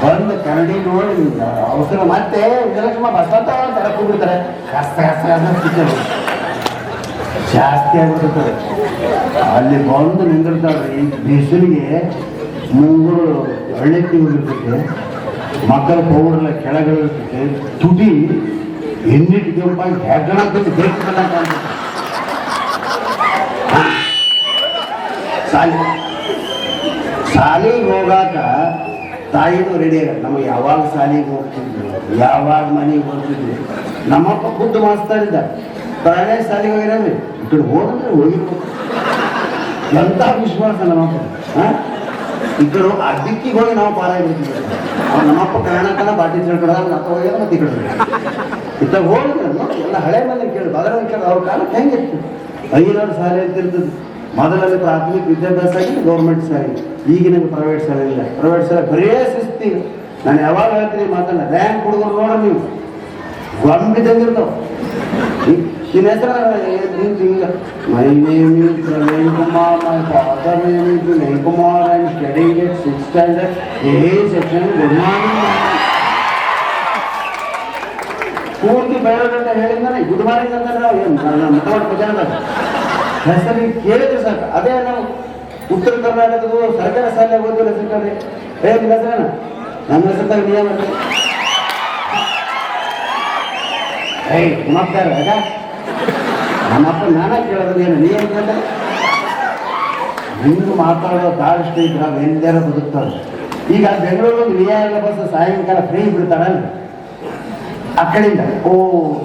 ಬಂದು ಕನ್ನಡಿ ನೋಡಿ ಅವಸರ ಮತ್ತೆ ವಿಜಯಲಕ್ಷ್ಮ ಬಸವಂತ ಅಂತ ಹೋಗ್ಬಿಡ್ತಾರೆ ಕಷ್ಟ ಜಾಸ್ತಿ ಆಗ್ಬಿಡ್ತಾರೆ. ಅಲ್ಲಿ ಬಂದು ನಿಂದಿರ್ತಾವ್ರಿ ಈ ಬಿಸಿಲಿಗೆ ಮುಂಗುರು ಹಳ್ಳೆತ್ತಿ ಹೋಗಿರ್ತೈತೆ, ಮಕ್ಕಳ ಪೌಡ್ರೆಲ್ಲ ಕೆಳಗಿರ್ತೈತೆ, ತುಟಿ ಎಣ್ಣಿಟ್ಟು ಕೆಂಪಾಗಿ ಹೆಗ್ಗಣ ಬೇಕಲ್ಲ ಶಾಲೆಗೆ ಹೋಗಾಕ ತಾಯಿನೂ ರೆಡಿ ಆಗ ನಮಗೆ ಯಾವಾಗ ಶಾಲೆಗೆ ಹೋಗ್ತಿದ್ವಿ, ಯಾವಾಗ ಮನೆಗೆ ಹೋಗ್ತಿದ್ವಿ. ನಮ್ಮಪ್ಪ ಖುದ್ದು ಮಾಸ್ತಾರಿದ್ದ ಪ್ರಾಣೇ ಶಾಲೆಗೆ ಹೋಗಿರವಿ ಈ ಕಡೆ ಹೋದ್ರೆ ಹೋಗಿರ್ಬೇಕು. ಎಂಥ ವಿಶ್ವಾಸ ನಮ್ಮಪ್ಪ. ಈ ಕಡೆ ಅಡ್ಡಿಕ್ಕಿಗೆ ಹೋಗಿ ನಾವು ಪಾರ ಆಗಿರ್ತೀವಿ. ನಮ್ಮಪ್ಪ ಕಾಣಕ್ಕನ ಬಾಟಿ ತಿಳ್ಕೊಡ ಅಪ್ಪ ಹೋಗ್ಯಾರ ಮತ್ತೆ ಈ ಕಡೆ ಇತ್ತ ಹೋಗಿದ್ರೆ ಎಲ್ಲ ಹಳೆ ಮನೆ ಕೇಳಿ ಬದಲ ಕೇಳಿ ಅವ್ರ ಕಾಲಕ್ಕೆ ಹೆಂಗಿತ್ತು. 5 ಶಾಲೆ ಅಂತಿರ್ತದೆ. ಮೊದಲಲ್ಲಿ ಪ್ರಾಥಮಿಕ ವಿದ್ಯಾಭ್ಯಾಸ ಆಗಿ ಗೌರ್ಮೆಂಟ್ ಶಾಲೆ, ಈಗಿನ ಪ್ರೈವೇಟ್ ಶಾಲೆ ಇಲ್ಲ. ಪ್ರೈವೇಟ್ ಶಾಲೆ ಬರೇ ಶಿಸ್ತಿ. ನಾನು ಯಾವಾಗ ಹೇಳ್ತೀನಿ ಮಾತಲ್ಲ, ರ್ಯಾಂಕ್ ಹುಡುಗರು ನೋಡ್ರಿ ನೀವು ಗೊಂಬಿದ್ದಂಗಿರ್ತಾವ. ನಿನ್ನ ಹೆಸರು my name is Praveen Kumar, my father name is Vinay Kumar, I am studying at 6th standard A section. Good morning ಪೂರ್ತಿ ಬಯೋಡಾಟ ಹೇಳಿದ್ರೆ ಗುಡ್ ಮಾರ್ನಿಂಗ್ ಅಂದ್ರೆ ನಾವು ಏನು ಮತವಾಡ ಪ್ರಚಾರದಾಗ ಹೆಸರಿಗೆ ಕೇಳಿದ್ರೆ ಸಾಕು. ಅದೇ ನಾವು ಉತ್ತರ ಕರ್ನಾಟಕದ ಸರ್ಕಾರ ಶಾಲೆ ಓದಿಲ್ಲ ಹೆಸರು ನಿಮ್ಮ ಹೆಸರೇನ? ನಮ್ಮ ಹೆಸರು ನಿಯಮ ನಮ್ಮಪ್ಪಾರ ನಮ್ಮಪ್ಪ ನಾನೇ ಕೇಳೋದು ಏನು ನೀ ಅಂತ ಹಿಂಗೆ ಮಾತಾಡೋ ತಾಳಿಷ್ಟ ಇದ್ರೆ ನಾವು ಎಂದಾರ ಬದುಕ್ತಾರೆ. ಈಗ ಬೆಂಗಳೂರು ನ್ಯಾಯಾಲಯ ಬಸ್ ಸಾಯಂಕಾಲ ಫ್ರೀ ಬಿಡ್ತಾರಲ್ಲ, ಆ ಕಡೆಯಿಂದ ಓ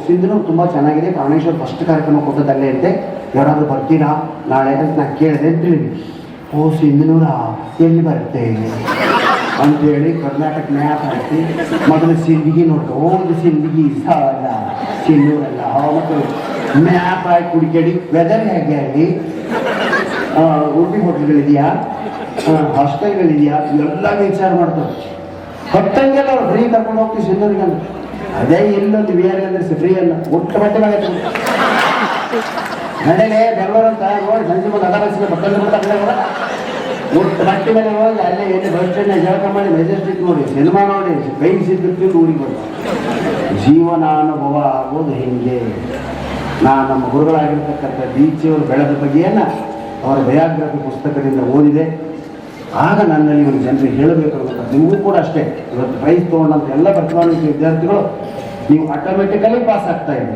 ಸಿಂಧನೂರು ತುಂಬ ಚೆನ್ನಾಗಿದೆ, ಪ್ರಾಣೇಶ್ವರ್ ಫಸ್ಟ್ ಕಾರ್ಯಕ್ರಮ ಕೊಟ್ಟದಲ್ಲೇ ಇರುತ್ತೆ, ಯಾರಾದ್ರೂ ಬರ್ತೀರಾ ನಾಳೆ ಅಂತ ನಾನು ಕೇಳಿದೆ ಅಂತ ಹೇಳಿ. ಓ ಸಿಂಧನೂರ ಎಲ್ಲಿ ಬರುತ್ತೆ ಅಂತೇಳಿ ಕರ್ನಾಟಕ ಮ್ಯಾಪ್ ಹಾಕಿ ಮೊದಲು ಸಿಂದಗಿ ನೋಡ್ಕೊ, ಓದು ಸಿಂದಗಿ ಸಾಲ ಸಿಂಧೂರಲ್ಲ ಮತ್ತು ಮ್ಯಾಪ್ ಹಾಕಿ ಕುಡಿಕೇಳಿ ವೆದರ್ ಹೇಗೆ ಆಗಲಿ, ಊಟಿ ಹೋಟ್ಲ್ಗಳಿದೆಯಾ, ಹಾಸ್ಟೆಲ್ಗಳಿದೆಯಾ, ಎಲ್ಲ ವಿಚಾರ ಮಾಡ್ತಾರೆ. ಹೊತ್ತಂಗೆಲ್ಲ ಅವ್ರು ಫ್ರೀ ಕರ್ಕೊಂಡು ಹೋಗ್ತೀವಿ ಸಿಂಧೂರಿಗೆ ಅಂತ. ಅದೇ ಎಲ್ಲೊಂದು ವಿ ಆರ್ ಅಂದ್ರೆ ಫ್ರೀ ಅಲ್ಲ, ಒಟ್ಟು ಬಟ್ಟೆ ಮೇಲೆ ನಡೆಯಲೇ ಬೆಂಗಳೂರು ಅಂತ ನೋಡಿ ಸಂಜೆ ಬಂದು ಅದಾರಿಸಿದ ಬಟ್ಟೆ ಒಟ್ಟು ಬಟ್ಟೆ ಮೇಲೆ ಹೋಗಿ ಅಲ್ಲೇ ಎಲ್ಲಿ ಬಸ್ ಸ್ಟ್ಯಾಂಡ್ ಜಳಕ ಮಾಡಿ ಮೆಜೆಸ್ಟಿಕ್ ನೋಡಿ ಸಿನಿಮಾ ನೋಡಿ ಕೈ ಸಿದ್ದು ಊರಿಗೆ ಬಂದು ಜೀವನಾನುಭವ ಆಗೋದು ಹಿಂಗೆ. ನಮ್ಮ ಗುರುಗಳಾಗಿರ್ತಕ್ಕಂಥ ಬೀಚಿಯವರು ಬೆಳೆದ ಬಗೆಯನ್ನು ಅವರ ಬಯೋಗ್ರಫಿ ಪುಸ್ತಕದಿಂದ ಓದಿದೆ. ಆಗ ನನ್ನಲ್ಲಿ ಒಂದು ಜನರಿಗೆ ಹೇಳಬೇಕು ಅಂತ. ನಿಮಗೂ ಕೂಡ ಅಷ್ಟೇ, ಇವತ್ತು ಪ್ರೈಸ್ ತೊಗೊಂಡಂಥ ಎಲ್ಲ ಪ್ರತಿಭಾನ್ವಿತ ವಿದ್ಯಾರ್ಥಿಗಳು ನೀವು ಆಟೋಮೆಟಿಕಲಿ ಪಾಸ್ ಆಗ್ತಾ ಇದೆ.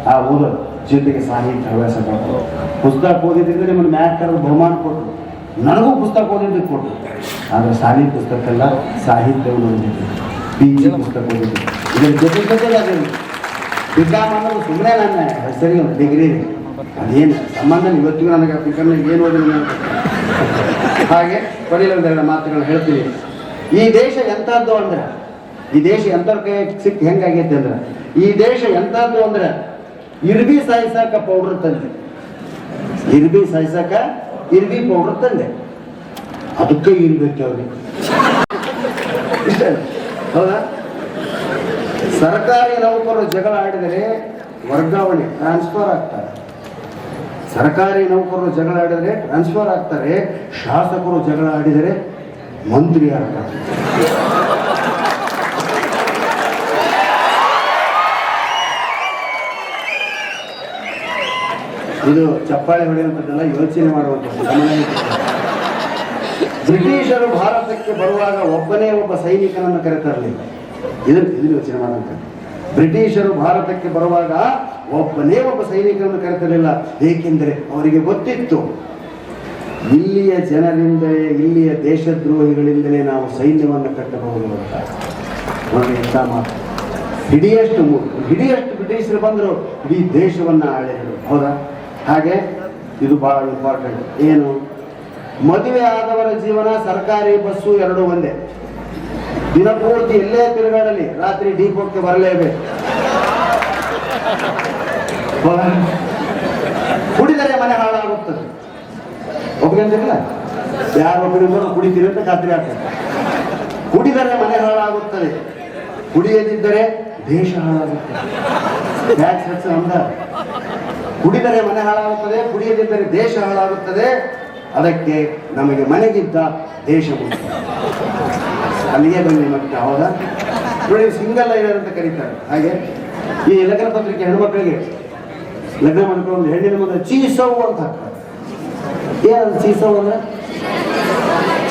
ಆ ಓದೋದು ಜೊತೆಗೆ ಸಾಹಿತ್ಯ ಹವ್ಯಾಸ ಕೊಟ್ಟರು. ಪುಸ್ತಕ ಓದಿದ್ರೆ ನಿಮ್ಮನ್ನು ಮ್ಯಾಥ್ ಕರೆದು ಬಹುಮಾನ ಕೊಟ್ಟರು. ನನಗೂ ಪುಸ್ತಕ ಓದಿದ್ದಕ್ಕೆ ಕೊಟ್ಟರು. ಆದರೆ ಸಾಹಿತ್ಯ ಪುಸ್ತಕ ಎಲ್ಲ ಸಾಹಿತ್ಯವನ್ನು ಓದಿದ್ದು, PG ಪುಸ್ತಕ ಓದಿದ್ದು. ಇದರ ಜೊತೆಗೆ ಅದೇನು ವಿಜ್ಞಾನ ಅನ್ನೋದು ಸುಮ್ಮನೆ ನನ್ನ ಹೆಸರಿಗೆ ಒಂದು ಡಿಗ್ರಿ ಅದೇನು ಸಂಬಂಧ ಇವತ್ತಿಗೂ ನನಗೆ ಯಾಕಂದ್ರೆ ಏನು ಓದಿಲ್ಲ. ಹಾಗೆ ಕೊನೆಯೊಂದೆರಡು ಮಾತುಗಳು ಹೇಳ್ತೀವಿ. ಈ ದೇಶ ಎಂಥದ್ದು ಅಂದ್ರೆ, ಈ ದೇಶ ಎಂಥವ್ರ ಕೈ ಸಿಕ್ಕ ಹೆಂಗಾಗೈತೆ ಅಂದ್ರೆ, ಈ ದೇಶ ಎಂಥದ್ದು ಅಂದ್ರೆ ಇರ್ಬಿ ಸಾಯಿಸಾಕ ಪೌಡರ್ ತಂದೆ, ಇರ್ಬಿ ಸಾಯಿಸಾಕ ಇರ್ಬಿ ಪೌಡರ್ ತಂದೆ, ಅದಕ್ಕೆ ಇರ್ಬೇಕು ಅವ್ರಿಗೆ. ಇಷ್ಟ ಹೌದಾ? ಸರ್ಕಾರಿ ನೌಕರರು ಜಗಳ ಆಡಿದರೆ ವರ್ಗಾವಣೆ ಟ್ರಾನ್ಸ್ಫರ್ ಆಗ್ತಾರೆ. ಸರ್ಕಾರಿ ನೌಕರರು ಜಗಳ ಆಡಿದರೆ ಟ್ರಾನ್ಸ್ಫರ್ ಆಗ್ತಾರೆ. ಶಾಸಕರು ಜಗಳ ಆಡಿದರೆ ಮಂತ್ರಿ ಆಗ್ತಾರೆ. ಇದು ಚಪ್ಪಾಳೆ ಹೊಡೆಯುವಂಥದ್ದೆಲ್ಲ ಯೋಚನೆ ಮಾಡುವಂಥದ್ದು. ಬ್ರಿಟಿಷರು ಭಾರತಕ್ಕೆ ಬರುವಾಗ ಒಬ್ಬನೇ ಒಬ್ಬ ಸೈನಿಕನನ್ನು ಕರೆತರಲಿಲ್ಲ. ಇದನ್ನು ಯೋಚನೆ ಮಾಡುವಂಥದ್ದು. ಬ್ರಿಟಿಷರು ಭಾರತಕ್ಕೆ ಬರುವಾಗ ಒಬ್ಬನೇ ಒಬ್ಬ ಸೈನಿಕರನ್ನು ಕರೆತರಲಿಲ್ಲ. ಏಕೆಂದರೆ ಅವರಿಗೆ ಗೊತ್ತಿತ್ತು, ಇಲ್ಲಿಯ ಜನರಿಂದಲೇ, ಇಲ್ಲಿಯ ದೇಶದ್ರೋಹಿಗಳಿಂದಲೇ ನಾವು ಸೈನ್ಯವನ್ನು ಕಟ್ಟಬಹುದು ಅಂತ. ನೋಡಿ ಎಂಥ ಮಾತು. ಹಿಡಿಯಷ್ಟು ಬ್ರಿಟಿಷರು ಬಂದರು, ಇಡೀ ದೇಶವನ್ನು ಆಳಿದರು. ಹೌದಾ? ಹಾಗೆ ಇದು ಬಹಳ ಇಂಪಾರ್ಟೆಂಟ್. ಏನು? ಮದುವೆ ಆದವರ ಜೀವನ ಸರ್ಕಾರಿ ಬಸ್ಸು ಎರಡೂ ಒಂದೇ. ದಿನಪೂರ್ತಿ ಎಲ್ಲೇ ತಿರುಗಾಡಲಿ ರಾತ್ರಿ ಡಿಪೋಕ್ಕೆ ಬರಲೇಬೇಕು. ಕುಡಿದರೆ ಮನೆ ಹಾಳಾಗುತ್ತದೆ. ಒಬ್ಬರಿಲ್ಲ, ಯಾರೊಬ್ಬರಿಬ್ಬರು ಕುಡಿತೀರಿ ಅಂತ ಖಾತ್ರಿ ಆಗ್ತದೆ. ಕುಡಿದರೆ ಮನೆ ಹಾಳಾಗುತ್ತದೆ, ಕುಡಿಯದಿದ್ದರೆ ದೇಶ ಹಾಳಾಗುತ್ತದೆ. ಟ್ಯಾಕ್ಸ್ ಹೆಚ್ಚು ಅಂದ ಕುಡಿದರೆ ಮನೆ ಹಾಳಾಗುತ್ತದೆ, ಕುಡಿಯದಿದ್ದರೆ ದೇಶ ಹಾಳಾಗುತ್ತದೆ. ಅದಕ್ಕೆ ನಮಗೆ ಮನೆಗಿದ್ದ ದೇಶ ಮುಖ್ಯ. ಅಲ್ಲಿಗೆ ಬನ್ನಿ ಮತ್ತೆ. ಹೌದಾ? ನೋಡಿ, ಸಿಂಗಲ್ ಲೈನರ್ ಅಂತ ಕರೀತಾರೆ. ಹಾಗೆ ಈ ಲಗ್ನ ಪತ್ರಿಕೆ ಹೆಣ್ಮಕ್ಳಿಗೆ ಲಗ್ನ ಮಾಡ್ಕೊಂಡು ಹೆಣ್ಣಿನ ಮುಂದೆ ಚೀಸವು ಅಂತ ಹಾಕ್ತಾರೆ. ಏನದು ಚೀಸವು ಅಂದ್ರೆ?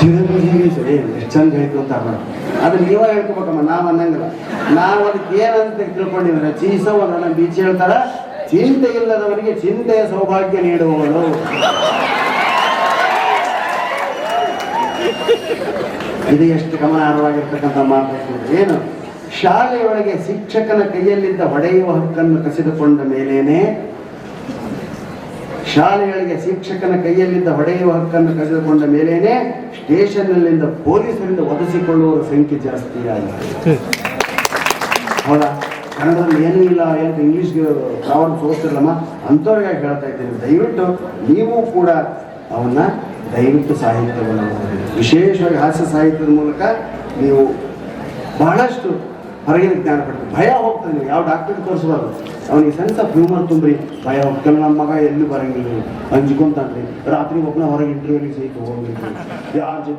ಚಿರಂಜೀವಿ ಸರಿ ಎಷ್ಟು ಚಂದ ಹೇಳ್ತು ಅಂತ ಹಾಕೋಣ. ಅದನ್ನ ನೀವ ಹೇಳ್ಕೊಬೇಕಮ್ಮ, ನಾವ್ ಅನ್ನಂಗಿಲ್ಲ. ನಾವು ಅದಕ್ಕೆ ಏನಂತ ತಿಳ್ಕೊಂಡಿದ್ರೆ ಚೀಸವು ನನ್ನ ಬೀಚ್ ಹೇಳ್ತಾರ, ಚಿಂತೆ ಇಲ್ಲದವರಿಗೆ ಚಿಂತೆಯ ಸೌಭಾಗ್ಯ ನೀಡುವವಳು. ಇದು ಎಷ್ಟು ಗಮನಾರ್ಹವಾಗಿರ್ತಕ್ಕಂಥ ಮಾತು. ಏನು? ಶಾಲೆಯೊಳಗೆ ಶಿಕ್ಷಕನ ಕೈಯಲ್ಲಿದ್ದ ಹೊಡೆಯುವ ಹಕ್ಕನ್ನು ಕಸಿದುಕೊಂಡ ಮೇಲೇನೆ, ಶಾಲೆಯೊಳಗೆ ಶಿಕ್ಷಕನ ಕೈಯಲ್ಲಿದ್ದ ಹೊಡೆಯುವ ಹಕ್ಕನ್ನು ಕಸಿದುಕೊಂಡ ಮೇಲೇನೆ ಸ್ಟೇಷನ್ನಲ್ಲಿಂದ ಪೊಲೀಸರಿಂದ ಒದಿಸಿಕೊಳ್ಳುವವರ ಸಂಖ್ಯೆ ಜಾಸ್ತಿ ಆಗಿದೆ. ಹೌದಾ? ಕನ್ನಡದಲ್ಲಿ ಏನೂ ಇಲ್ಲ ಅಂತ ಇಂಗ್ಲೀಷ್ಗೆ ಪ್ರಾಬ್ಲಮ್ ಸೋತಿರಲ್ಲಮ್ಮ, ಅಂಥವ್ರಿಗೆ ಹೇಳ್ತಾ ಇದ್ದೀನಿ, ದಯವಿಟ್ಟು ನೀವು ಕೂಡ ಅವನ್ನ ದಯವಿಟ್ಟು ಸಾಹಿತ್ಯವನ್ನು ಓದಿ. ವಿಶೇಷವಾಗಿ ಹಾಸ್ಯ ಸಾಹಿತ್ಯದ ಮೂಲಕ ನೀವು ಬಹಳಷ್ಟು ಹೊರಗಿನ ಜ್ಞಾನ ಪಡ್ತೀವಿ. ಭಯ ಹೋಗ್ತದೆ. ನೀವು ಯಾವ ಡಾಕ್ಟರ್ ತೋರಿಸಬಾರ್ದು, ಅವನಿಗೆ ಸೆನ್ಸ್ ಆಫ್ ಹ್ಯೂಮರ್ ತುಂಬ್ರಿ. ಭಯ ಹೋಗ್ತಾನೆ, ನಮ್ಮ ಮಗ ಎಲ್ಲಿ ಬರಂಗಿಲ್ಲ, ಅಂಜ್ಕೊಂತಾನ್ರಿ, ರಾತ್ರಿ ಒಬ್ಬನ ಹೊರಗೆ ಇಂಟರ್ವ್ಯೂಲಿಗೆ ಸಹಿತ ಹೋಗ್ಬೇಕು, ಯಾರ ಜೊತೆ